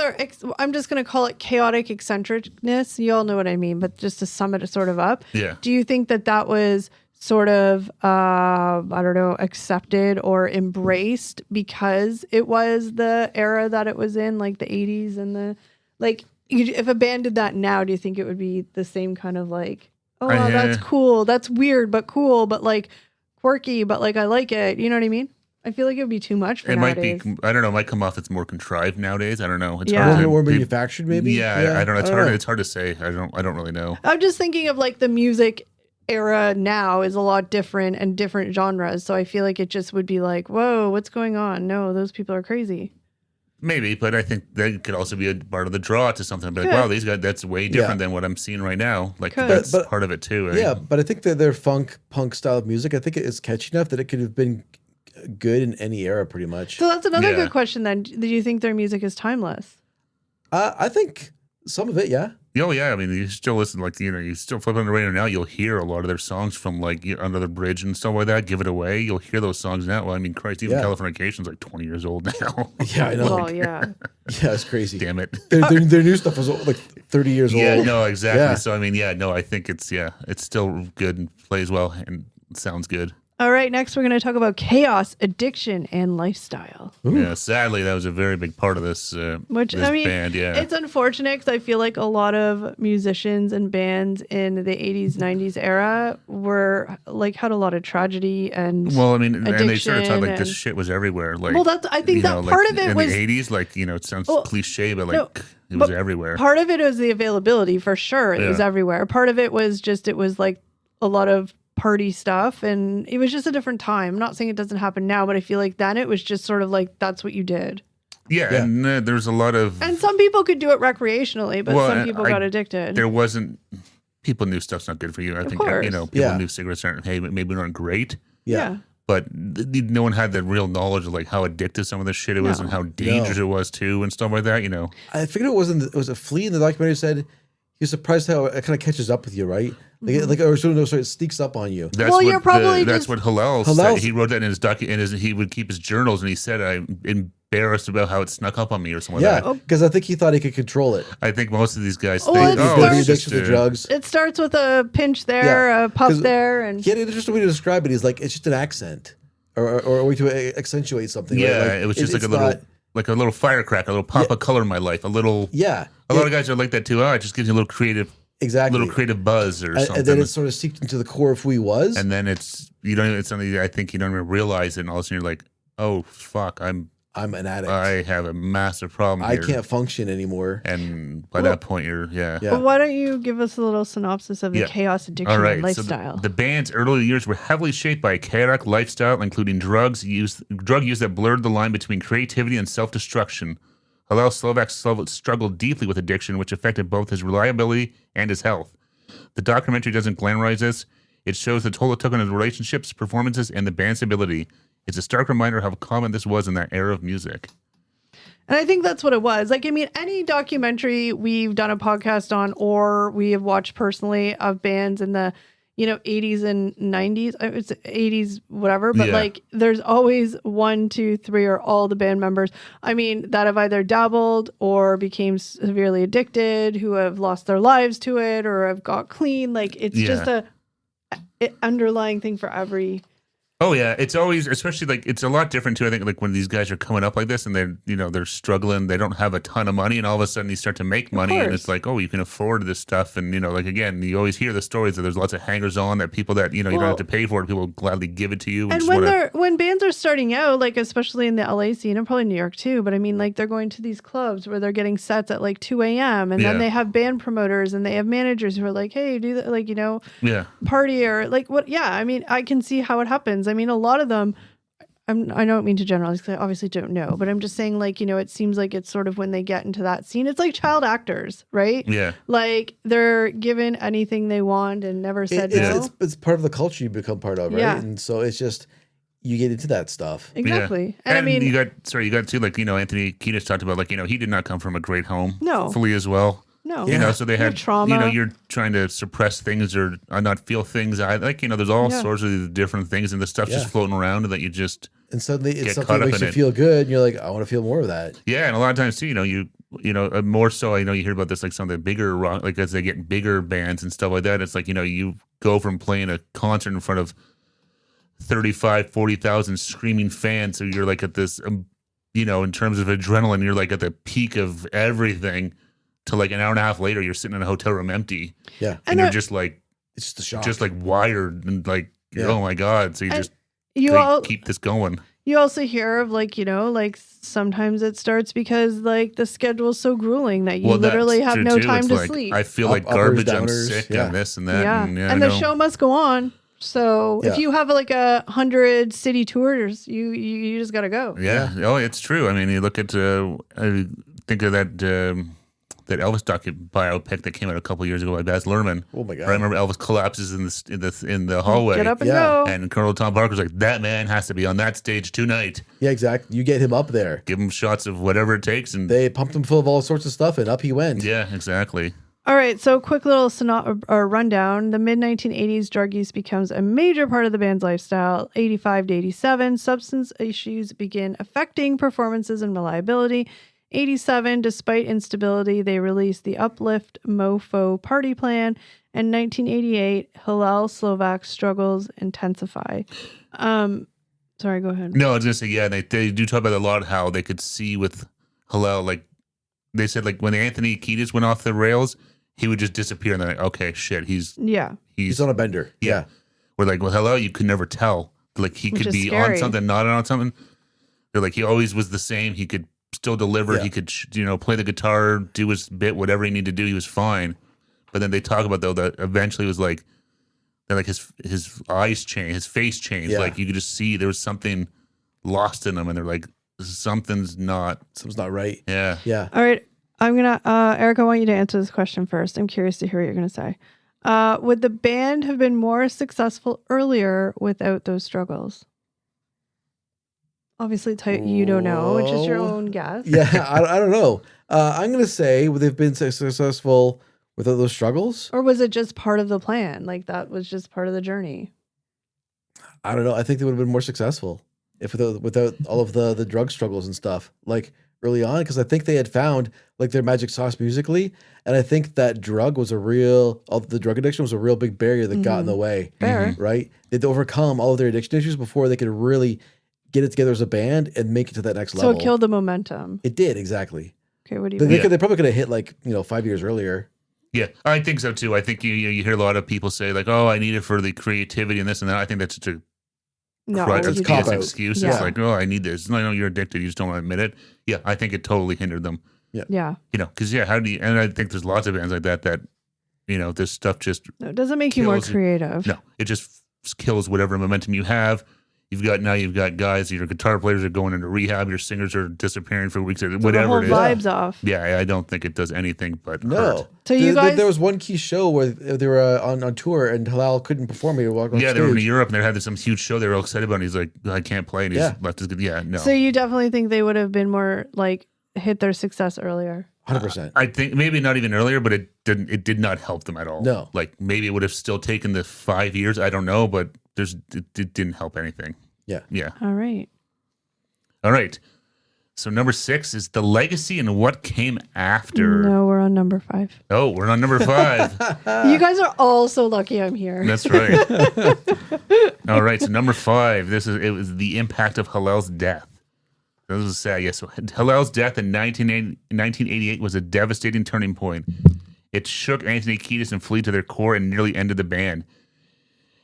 I'm just going to call it chaotic eccentricness? You all know what I mean, but just to sum it sort of up, do you think that was sort of I don't know, accepted or embraced because it was the era that it was in, like the 80s and the like? If a band did that now, do you think it would be the same kind of like, oh, wow, that's cool, that's weird, but cool, but like quirky, but like I like it. You know what I mean? I feel like it would be too much for nowadays. Might be. I don't know. It might come off. It's more contrived nowadays. I don't know. It's hard more manufactured, maybe. Yeah, I don't know. It's hard to say. I don't really know. I'm just thinking of like the music era now is a lot different and different genres. So I feel like it just would be like, whoa, what's going on? No, those people are crazy. Maybe, but I think that could also be a part of the draw to something. But like, wow, these guys, that's way different than what I'm seeing right now. Like that's part of it too. Right? Yeah, but I think that their funk punk style of music, I think it is catchy enough that it could have been good in any era, pretty much. So that's another good question. Then, do you think their music is timeless? I think some of it, yeah. Oh yeah, I mean, you still listen, like you still flip on the radio now. You'll hear a lot of their songs from like Under the Bridge and stuff like that. Give It Away. You'll hear those songs now. Well, I mean, Christ, even Californication's like 20 years old now. Yeah, I know. Oh yeah, yeah, it's crazy. Damn it. Their new stuff was like 30 years old. Yeah, no, exactly. Yeah. So I mean, I think it's still good and plays well and sounds good. All right, next we're going to talk about chaos, addiction, and lifestyle. Ooh. Yeah, sadly, that was a very big part of this, band. Yeah, it's unfortunate because I feel like a lot of musicians and bands in the 80s, 90s era were like had a lot of tragedy and and they started talking like this shit was everywhere. Like, I think that part of it in was the 80s. Like, it sounds cliche, but like it was everywhere. Part of it was the availability for sure. It was everywhere. Part of it was just it was like a lot of party stuff, and it was just a different time. I'm not saying it doesn't happen now, but I feel like then it was just sort of like that's what you did. Yeah. And there's a lot of, and some people could do it recreationally, but some people got addicted. There wasn't people knew stuff's not good for you. I think course. people Yeah. knew cigarettes aren't maybe aren't great, Yeah. but no one had the real knowledge of like how addictive some of this shit it was No. and how dangerous it was too and stuff like that. I figured it was a flea in the documentary said he was surprised how it kind of catches up with you, right? Like or it sneaks up on you. That's Well, what you're probably that's just- what Hillel said. Hillel's- He wrote that in his he would keep his journals and he said I'm embarrassed about how it snuck up on me or something like Yeah, that. because I think he thought he could control it. I think most of these guys Well, think, it oh, starts- it's The just addiction to drugs. It starts with a pinch there, Yeah, a puff 'cause there, and He had an interesting way to describe it. He's like, it's just an accent, or a way to accentuate something. yeah, right? Like, it was just like it's a little not- like a little firecracker, a little pop of color in my life, a little. Yeah, A lot of guys are like that too. Oh, it just gives you a little exactly. creative buzz or something. And then it sort of seeped into the core of who he was. And then it's something I think you don't even realize it, and all of a sudden you're like, oh fuck, I'm an addict. I have a massive problem I here. can't function anymore. And by that point you're Yeah. Well, why don't you give us a little synopsis of the Yeah. chaos addiction All right. and lifestyle? So the band's early years were heavily shaped by a chaotic lifestyle, including drug use that blurred the line between creativity and self-destruction. Hillel Slovak struggled deeply with addiction, which affected both his reliability and his health. The documentary doesn't glamorize this. It shows the toll it took on his relationships, performances, and the band's ability. It's a stark reminder of how common this was in that era of music. And I think that's what it was. Like, I mean, any documentary we've done a podcast on or we have watched personally of bands in the, 80s and 90s, it's 80s, whatever. But Yeah. like, there's always 1, 2, 3, or all the band members. I mean, that have either dabbled or became severely addicted, who have lost their lives to it or have got clean. Like, it's just a underlying thing for every. Oh yeah, it's always, especially like it's a lot different too. I think like when these guys are coming up like this and they're struggling, they don't have a ton of money, and all of a sudden you start to make money, and it's like, oh, you can afford this stuff, and like again, you always hear the stories that there's lots of hangers on that people that you don't have to pay for it, people will gladly give it to you. And when bands are starting out, like especially in the LA scene and probably New York too, but I mean like they're going to these clubs where they're getting sets at like 2 a.m. and then they have band promoters and they have managers who are like, hey, do that, like party or like what? Yeah, I mean I can see how it happens. I mean a lot of them. I don't mean to generalize because I obviously don't know, but I'm just saying like, it seems like it's sort of when they get into that scene, it's like child actors, right? Yeah. Like they're given anything they want and never said no. It's part of the culture you become part of, right? Yeah. And so it's just, you get into that stuff. Exactly. Yeah. And I mean, you got too, like, Anthony Kiedis talked about, like, he did not come from a great home. No. Fully as well. no. So they had trauma. you're trying to suppress things or not feel things. Like, there's all sorts of different things, and the stuff's just floating around that you just. And suddenly it's Get something caught that up makes in you it. feel good. And you're like, I want to feel more of that. Yeah, and a lot of times too, more so. I know you hear about this, like some of the bigger rock, like as they get bigger bands and stuff like that. It's like you go from playing a concert in front of 40,000 screaming fans, so you're like at this, in terms of adrenaline, you're like at the peak of everything. To like an hour and a half later, you're sitting in a hotel room empty. Yeah. And you're just like, It's just a shock. just like wired and like, oh my God. So you just keep this going. You also hear of like, like sometimes it starts because like the schedule's so grueling that you literally that's have true, no too. time It's to like, sleep. I feel like Uppers, garbage. I'm downers, sick yeah. and this and that. Yeah. And, And the show must go on. So if Yeah. you have like 100 city tours, you just got to go. Yeah. Oh, it's true. I mean, you look at, I think of that Elvis biopic that came out a couple years ago by Baz Luhrmann. Oh my God. I remember Elvis collapses in the hallway. Get up and Yeah. go. And Colonel Tom Parker's like, that man has to be on that stage tonight. Yeah, exactly. You get him up there. Give him shots of whatever it takes, and They pumped him full of all sorts of stuff, and up he went. yeah, exactly. All right, so quick little rundown. The mid-1980s, drug use becomes a major part of the band's lifestyle. 85 to 87, substance issues begin affecting performances and reliability. 87, despite instability, they released the Uplift Mofo Party Plan. And 1988, Hillel Slovak struggles intensify. Sorry, go ahead. No, I was gonna say, yeah, they do talk about a lot how they could see with Hillel, like they said, like when Anthony Kiedis went off the rails, he would just disappear, and they're like, okay, shit, he's He's on a bender. Yeah. We're like, with Hillel, you could never tell. Like he Which could is be scary. on something, not on something. They're like, he always was the same. He could still deliver. Yeah. He could, play the guitar, do his bit, whatever he needed to do. He was fine. But then they talk about though that eventually it was like, that like his eyes changed, his face changed. Yeah. Like you could just see there was something lost in him, and they're like, something's not. Something's not right. Yeah. Yeah. All right. I'm going to, Eric, I want you to answer this question first. I'm curious to hear what you're going to say. Would the band have been more successful earlier without those struggles? Obviously, you don't know. It's just your own guess. Yeah, I don't know. I'm going to say would they've been successful without those struggles? Or was it just part of the plan? Like that was just part of the journey? I don't know. I think they would have been more successful if without all of the drug struggles and stuff like early on, because I think they had found like their magic sauce musically, and I think that the drug addiction was a real big barrier that got in the way. Fair. Right? They'd overcome all of their addiction issues before they could really get it together as a band and make it to that next level. So it killed the momentum. It did, exactly. Okay, what do you think? They probably could have hit like 5 years earlier. Yeah, I think so too. I think you hear a lot of people say like, "Oh, I need it for the creativity and this and that." I think that's just a it's a BS cop-out. excuse. Yeah. It's like, "Oh, I need this." No, you're addicted. You just don't want to admit it. Yeah, I think it totally hindered them. Yeah. Because how do you? And I think there's lots of bands like that this stuff just No, it doesn't make you more kills you. creative. No, it just kills whatever momentum you have. You've got guys, your guitar players are going into rehab, your singers are disappearing for weeks, or So whatever the whole it is. vibe's off. Yeah, I don't think it does anything but No. hurt. So you guys, There was one key show where they were on tour and Hillel couldn't perform. He walked on Yeah, stage. they were in Europe and they had some huge show they were all excited about. And he's like, I can't play. And he's Yeah. left his good. Yeah, no. so you definitely think they would have been more like hit their success earlier. 100%. I think maybe not even earlier, but it did not help them at all. No. Like maybe it would have still taken the 5 years. I don't know, but it didn't help anything. Yeah. Yeah. All right. All right. So number 6 is the legacy and what came after. No, we're on number 5. Oh, we're on number 5. You guys are all so lucky I'm here. That's right. All right. So number 5. It was the impact of Hillel's death. This is sad. Yes. So Hillel's death in 1988 was a devastating turning point. It shook Anthony Kiedis and Flea to their core and nearly ended the band.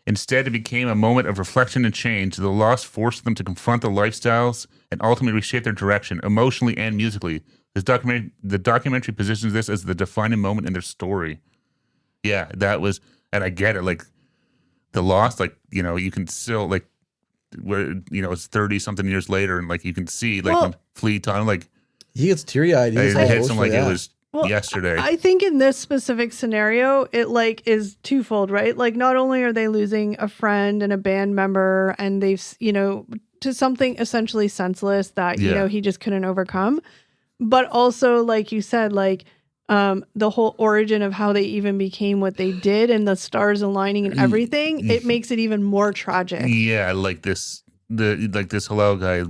Instead, it became a moment of reflection and change. The loss forced them to confront their lifestyles and ultimately reshape their direction, emotionally and musically. The documentary positions this as the defining moment in their story. Yeah, that was, and I get it. Like the loss, you can still where it's 30 something years later, and you can see when Flea talking He gets teary eyed. it hits him it was yesterday. I think in this specific scenario, it is twofold, right? Not only are they losing a friend and a band member, and they've to something essentially senseless that he just couldn't overcome, but also like you said, the whole origin of how they even became what they did and the stars aligning and everything, it makes it even more tragic. Yeah, this Hillel guy,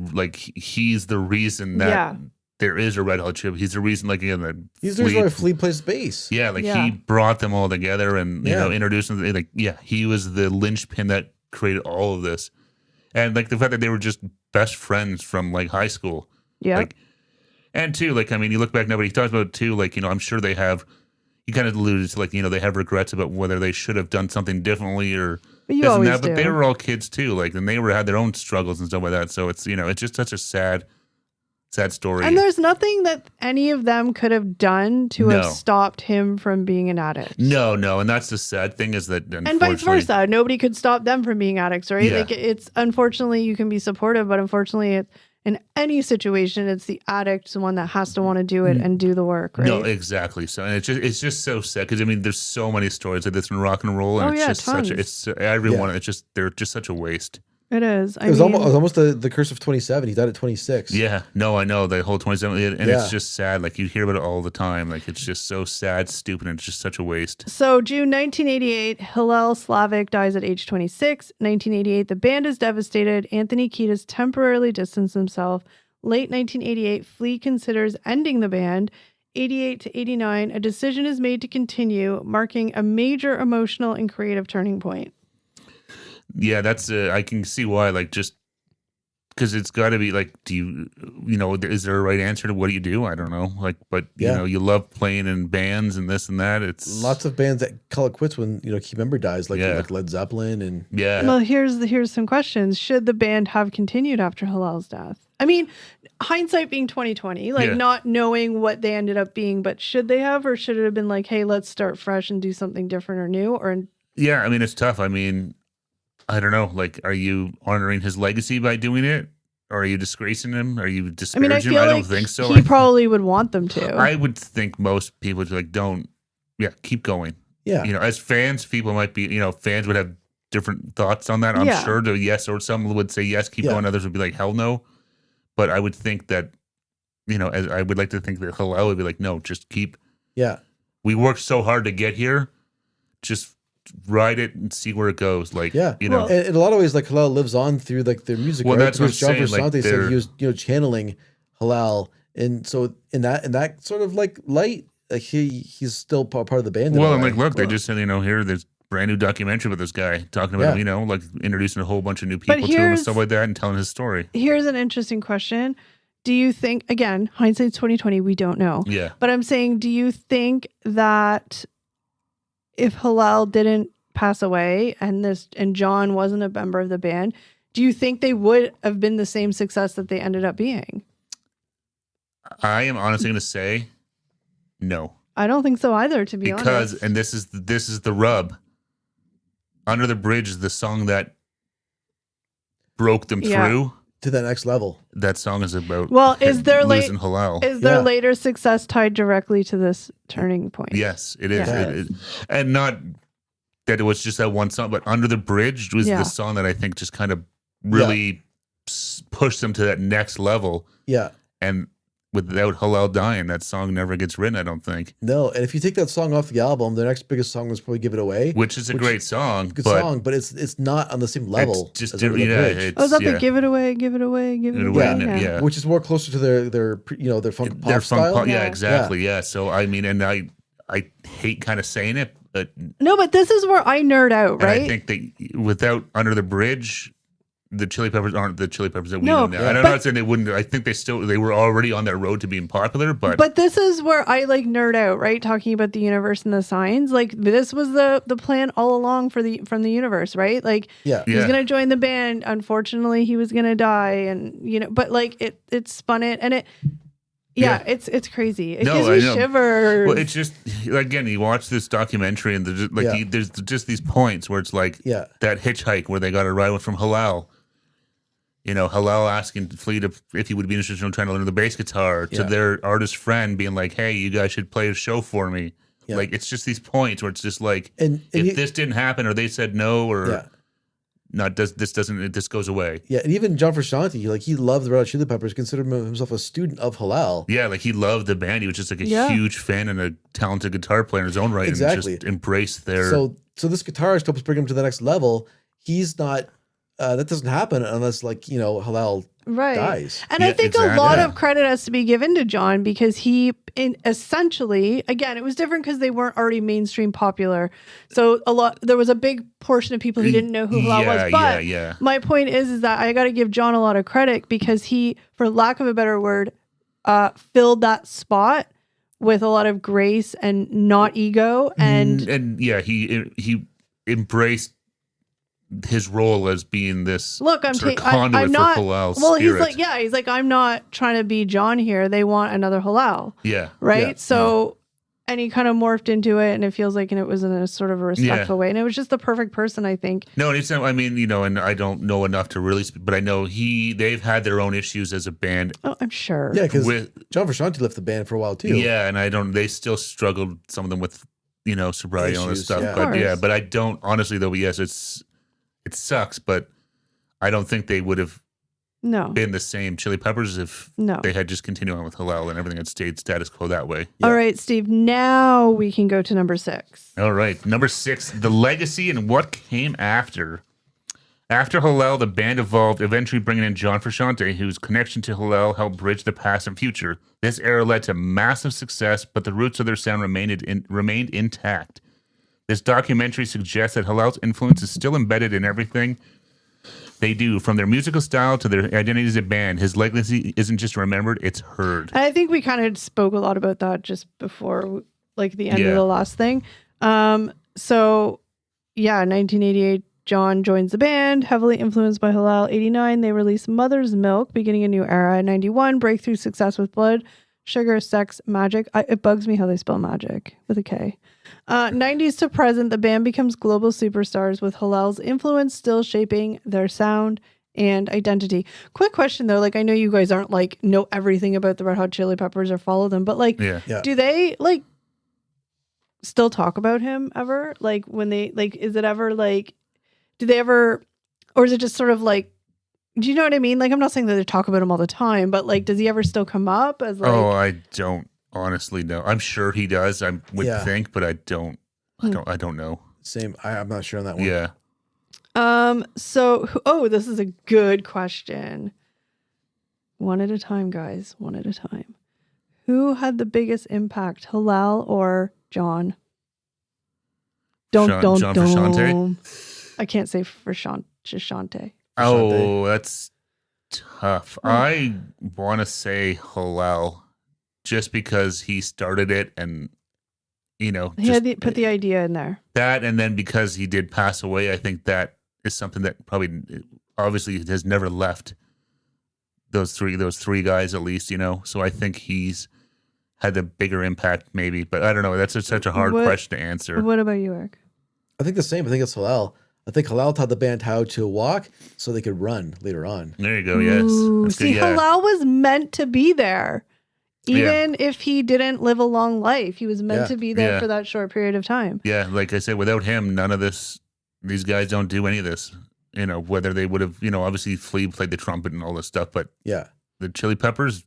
he's the reason that there is a Red Hot Chili. He's the reason, that he's the reason why Flea plays bass. Yeah, he brought them all together and introduced them. He was the linchpin that created all of this, and the fact that they were just best friends from high school. Yeah. And too, you look back now, but he talks about too, I'm sure they have, he kind of alluded to, they have regrets about whether they should have done something differently or But this and that. But they were all kids too, and they had their own struggles and stuff like that. So it's, it's just such a sad story. And there's nothing that any of them could have done to have stopped him from being an addict. No. And that's the sad thing is that, and vice versa, nobody could stop them from being addicts, right? Yeah. It's unfortunately you can be supportive, but unfortunately in any situation, it's the addict, the one that has to want to do it and do the work, right? No, exactly. So, and it's just so sad because there's so many stories like this in rock and roll, and it's just tons. everyone. It's just they're just such a waste. It is. It was almost the curse of 27. He died at 26. Yeah, no, I know the whole 27, and it's just sad. You hear about it all the time. It's just so sad, stupid, and it's just such a waste. So June 1988, Hillel Slavic dies at age 26. 1988, the band is devastated. Anthony Kiedis temporarily distanced himself. Late 1988, Flea considers ending the band. 88 to 89, a decision is made to continue, marking a major emotional and creative turning point. Yeah, that's I can see why. Just because it's got to be do you is there a right answer to what do you do? I don't know. But you love playing in bands and this and that. It's lots of bands that call it quits when key member dies, like Led Zeppelin and Well, here's some questions. Should the band have continued after Hillel's death? I mean, hindsight being 2020, not knowing what they ended up being, but should they have, or should it have been hey, let's start fresh and do something different or new? Or yeah, it's tough. I don't know. Are you honoring his legacy by doing it? Or are you disgracing him? Are you disparaging him? I don't think so. He probably would want them to. I would think most people would be don't, keep going. Yeah. as fans, people might be, fans would have different thoughts on that. I'm Yeah. sure yes, or some would say yes, keep Yeah. going. Others would be like, hell no. But I would think that, as I would like to think that Hillel would be like, no, just keep. Yeah. We worked so hard to get here. Just ride it and see where it goes. Like, Yeah. Well, And in a lot of ways, like Hillel lives on through like their music. Well, right? that's what Because I'm John saying, like, Frusciante said they're- he was, channeling Hillel, and so in that sort of like light, like he's still part of the band. in a well, and way. like, look, they just said, here, there's brand new documentary with this guy talking about Yeah. him, like introducing a whole bunch of new people to him and here's- stuff like that and telling his story. Here's an interesting question. Do you think, again, hindsight's 2020, we don't know. Yeah. But I'm saying, do you think that if Hillel didn't pass away and John wasn't a member of the band, do you think they would have been the same success that they ended up being? I am honestly going to say no. I don't think so either, to be Because, honest. and this is the rub. Under the Bridge is the song that broke them Yeah. through. to that next level. That song is about Well, is there losing Hillel. Is their Yeah. later success tied directly to this turning point? Yes, it is. Yeah. And not that it was just that one song, but Under the Bridge was Yeah. the song that I think just kind of really pushed them to that next level. Yeah. And without Hillel dying, that song never gets written, I don't think. No, and if you take that song off the album, the next biggest song was probably "Give It Away." Which is a great song. Good but song, but it's not on the same level. It's just as Under the different. Yeah, Bridge, Oh, is that yeah. the give it away, give it away, give it Give It away? Away, yeah. which is more closer to their funk pop Their style. funk pop, yeah, Yeah. exactly. Yeah. So I mean, and I hate kind of saying it, but No, but this is where I nerd out, and right? I think that without Under the Bridge, the Chili Peppers aren't the Chili Peppers that we No, know now. And I'm but- not saying they wouldn't. I think they were already on that road to being popular, but But this is where I like nerd out, right? Talking about the universe and the signs. Like this was the plan all along from the universe, right? Like Yeah. he was Yeah. gonna join the band. Unfortunately, he was gonna die, and but like it spun it, and it's crazy. It No, gives I me know. shivers. well, it's just again, you watch this documentary and there's just, like Yeah. there's just these points where it's like Yeah. that hitchhike where they got a ride from Hillel. Hillel asking Flea if he would be interested in trying to learn the bass guitar, to Yeah. their artist friend being like, "Hey, you guys should play a show for me." Yeah. Like it's just these points where it's just like, And if this didn't happen or they said no or yeah. not, this goes away. Yeah, and even John Frusciante, like he loved the Red Hot Chili Peppers, considered himself a student of Hillel. Yeah, like he loved the band. He was just like a Yeah. huge fan and a talented guitar player in his own right, Exactly. and just embraced their. So this guitarist helps bring him to the next level. He's not. That doesn't happen unless Hillel right. dies. And I Yeah, think exactly. a lot Yeah. of credit has to be given to John because he essentially, again, it was different because they weren't already mainstream popular. So there was a big portion of people who didn't know who Hillel was. But yeah. my point is that I got to give John a lot of credit because he, for lack of a better word, filled that spot with a lot of grace and not ego. And yeah, he embraced his role as being this look, I'm sort of conduit I'm for not. Hillel's Well, spirit. he's like, I'm not trying to be John here. They want another Hillel. Yeah. Right. Yeah. So, and he kind of morphed into it, and it feels like, and it was in a sort of a respectful way, and it was just the perfect person, I think. No, it's not, I mean, and I don't know enough to really speak, but I know they've had their own issues as a band. Oh, I'm sure. Yeah, because With- John Frusciante left the band for a while too. Yeah, and they still struggled, some of them with, sobriety and all this Issues, stuff. yeah. But Of yeah, course. but I don't, honestly though, yes, it sucks, but I don't think they would have No. been the same Chili Peppers if No. they had just continued on with Hillel and everything had stayed status quo that way. Yeah. All right, Steve. Now we can go to number 6. All right, number 6, the legacy and what came after. After Hillel, the band evolved, eventually bringing in John Frusciante, whose connection to Hillel helped bridge the past and future. This era led to massive success, but the roots of their sound remained intact. This documentary suggests that Hillel's influence is still embedded in everything they do, from their musical style to their identity as a band. His legacy isn't just remembered, it's heard. And I think we kind of spoke a lot about that just before, like the end Yeah. of the last thing. So, yeah, 1988, John joins the band, heavily influenced by Hillel. 89, they release Mother's Milk, beginning a new era. 91, breakthrough success with Blood, Sugar, Sex, Magic. It bugs me how they spell magic with a K. 90s to present, the band becomes global superstars with Hillel's influence still shaping their sound and identity. Quick question though, like I know you guys aren't like know everything about the Red Hot Chili Peppers or follow them, but like Yeah. Yeah. do they like still talk about him ever? Like when they like, is it ever like, do they ever, or is it just sort of like, do you know what I mean? Like, I'm not saying that they talk about him all the time, but like, does he ever still come up as like? Oh, I don't honestly know. I'm sure he does. I would think, but I don't know. Same. I'm not sure on that one. Yeah. So, this is a good question. One at a time, guys. One at a time. Who had the biggest impact, Hillel or John? John Frusciante? I can't say Frusciante. Oh, that's tough. I want to say Hillel just because he started it and, you know. He had put the idea in there. That, and then because he did pass away, I think that is something that probably, obviously, has never left those three guys at least, you know. So I think he's had the bigger impact maybe, but I don't know. That's such a hard question to answer. What about you, Eric? I think the same. I think it's Hillel. I think Hillel taught the band how to walk so they could run later on. There you go. Yes. That's good, Hillel was meant to be there. Even if he didn't live a long life, he was meant to be there for that short period of time. Yeah, like I said, without him, none of these guys don't do any of this. You know, whether they would have, you know, obviously Flea played the trumpet and all this stuff, but the Chili Peppers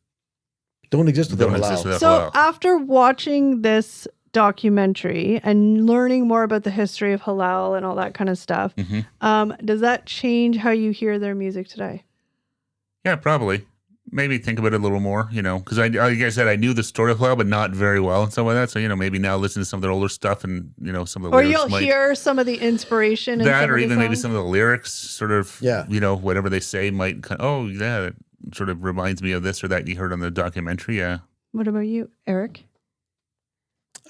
don't exist without Hillel. So after watching this documentary and learning more about the history of Hillel and all that kind of stuff, does that change how you hear their music today? Yeah, probably. Maybe think about it a little more, you know, because like I said, I knew the story of Hillel, but not very well and stuff like that. So, you know, maybe now listen to some of their older stuff and, you know, some of the or lyrics. Or you'll hear some of the inspiration. That, or even maybe some of the lyrics sort of, you know, whatever they say might kind of, that sort of reminds me of this or that you heard on the documentary. Yeah. What about you, Eric?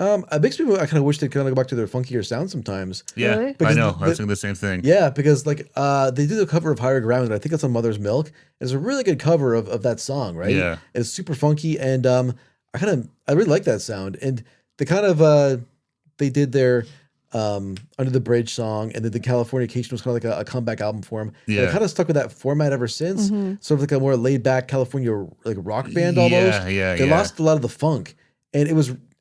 It makes me, I kind of wish they'd kind of go back to their funkier sound sometimes. Yeah, really? I know. I was thinking the same thing. Yeah, because like they do the cover of Higher Ground, and I think it's on Mother's Milk. It's a really good cover of that song, right? Yeah. It's super funky, and I really like that sound. And they kind of they did their Under the Bridge song, and then the Californication was kind of like a comeback album for them. Yeah. And they kind of stuck with that format ever since. Sort of like a more laid back California like rock band almost. They lost a lot of the funk, and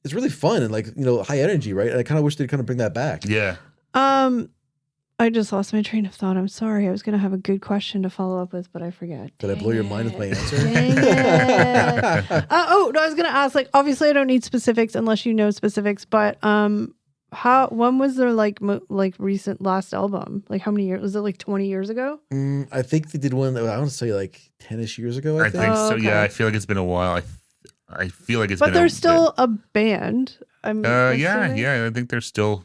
it's really fun and like, you know, high energy, right? And I kind of wish they'd kind of bring that back. Yeah. I just lost my train of thought. I'm sorry. I was going to have a good question to follow up with, but I forgot. Did I blow your mind with my answer? Dang it. No, I was going to ask, like, obviously I don't need specifics unless you know specifics, but when was their like recent last album? Like how many years? Was it like 20 years ago? I think they did one that I want to say like 10ish years ago. I think so. Okay. Yeah. I feel like it's been a while. I feel like it's been. But they're still a band. I think they're still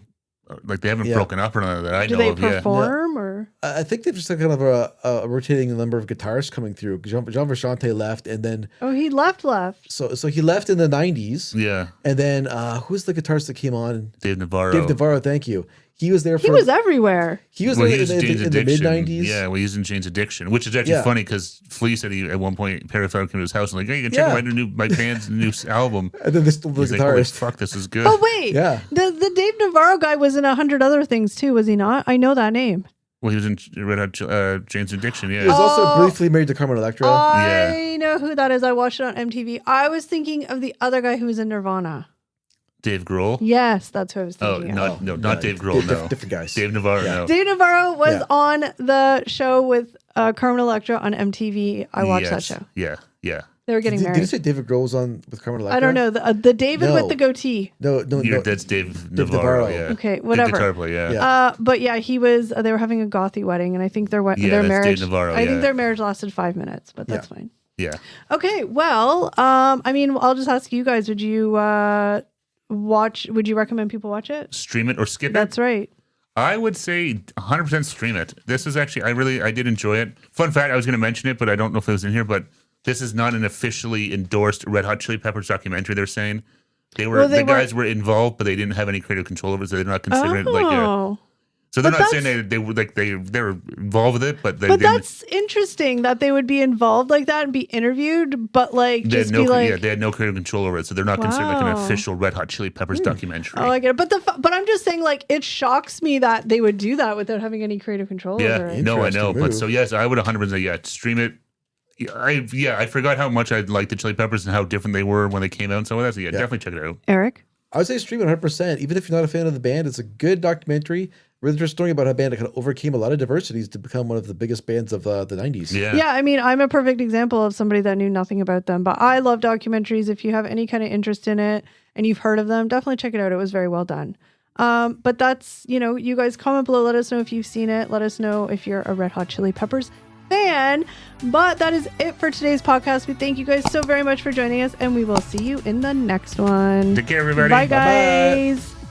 like they haven't broken up or none of that. I know. Do they perform or? I think they've just kind of a rotating number of guitarists coming through. John Frusciante left, and then he left. So he left in the 90s. Yeah, and then who's the guitarist that came on? Dave Navarro. Dave Navarro, thank you. He was there. He was everywhere. He was in the mid 90s. Yeah, well, he was in Jane's Addiction, which is actually funny because Flea said he at one point Perry Farrell came to his house and like, hey, you can check out my band's new album. And then this the guitarist. Like, holy fuck, this is good. Oh wait, the Dave Navarro guy was in 100 other things too, was he not? I know that name. Well, he was in Red Hot Jane's Addiction. Yeah, he was also briefly married to Carmen Electra. I know who that is. I watched it on MTV. I was thinking of the other guy who was in Nirvana. Dave Grohl? Yes, that's who I was thinking of. Not Dave Grohl, no. Different guys. Dave Navarro, no. Dave Navarro was on the show with Carmen Electra on MTV. I watched that show. Yeah. They were getting married. Did you say David Grohl was on with Carmen Electra? I don't know. The David with the goatee. No. That's Dave Navarro, yeah. Okay, whatever. The guitar player, yeah. But yeah, he was, they were having a gothy wedding, and I think their marriage, Dave Navarro, I think their marriage lasted 5 minutes, but that's fine. Yeah. Okay, well, I mean, I'll just ask you guys, would you recommend people watch it? Stream it or skip it? That's right. I would say 100% stream it. This is actually, I did enjoy it. Fun fact, I was going to mention it, but I don't know if it was in here, but this is not an officially endorsed Red Hot Chili Peppers documentary, they're saying. The guys were involved, but they didn't have any creative control over it, so they're not considering it like a... So they're not saying they're involved with it, but they didn't. But that's interesting that they would be involved like that and be interviewed, but like they had no creative control over it, so they're not considered like an official Red Hot Chili Peppers documentary. Oh, I get it. But I'm just saying, like, it shocks me that they would do that without having any creative control over it. No, I know, but so yes, I would 100% stream it. I forgot how much I liked the Chili Peppers and how different they were when they came out and so that. So definitely check it out. Eric? I would say stream it 100%. Even if you're not a fan of the band, it's a good documentary. Really interesting story about how a band that kind of overcame a lot of diversities to become one of the biggest bands of the 90s. Yeah, I mean, I'm a perfect example of somebody that knew nothing about them, but I love documentaries. If you have any kind of interest in it and you've heard of them, definitely check it out. It was very well done. But that's, you guys comment below. Let us know if you've seen it. Let us know if you're a Red Hot Chili Peppers fan. But that is it for today's podcast. We thank you guys so very much for joining us, and we will see you in the next one. Take care, everybody. Bye, guys. Bye-bye.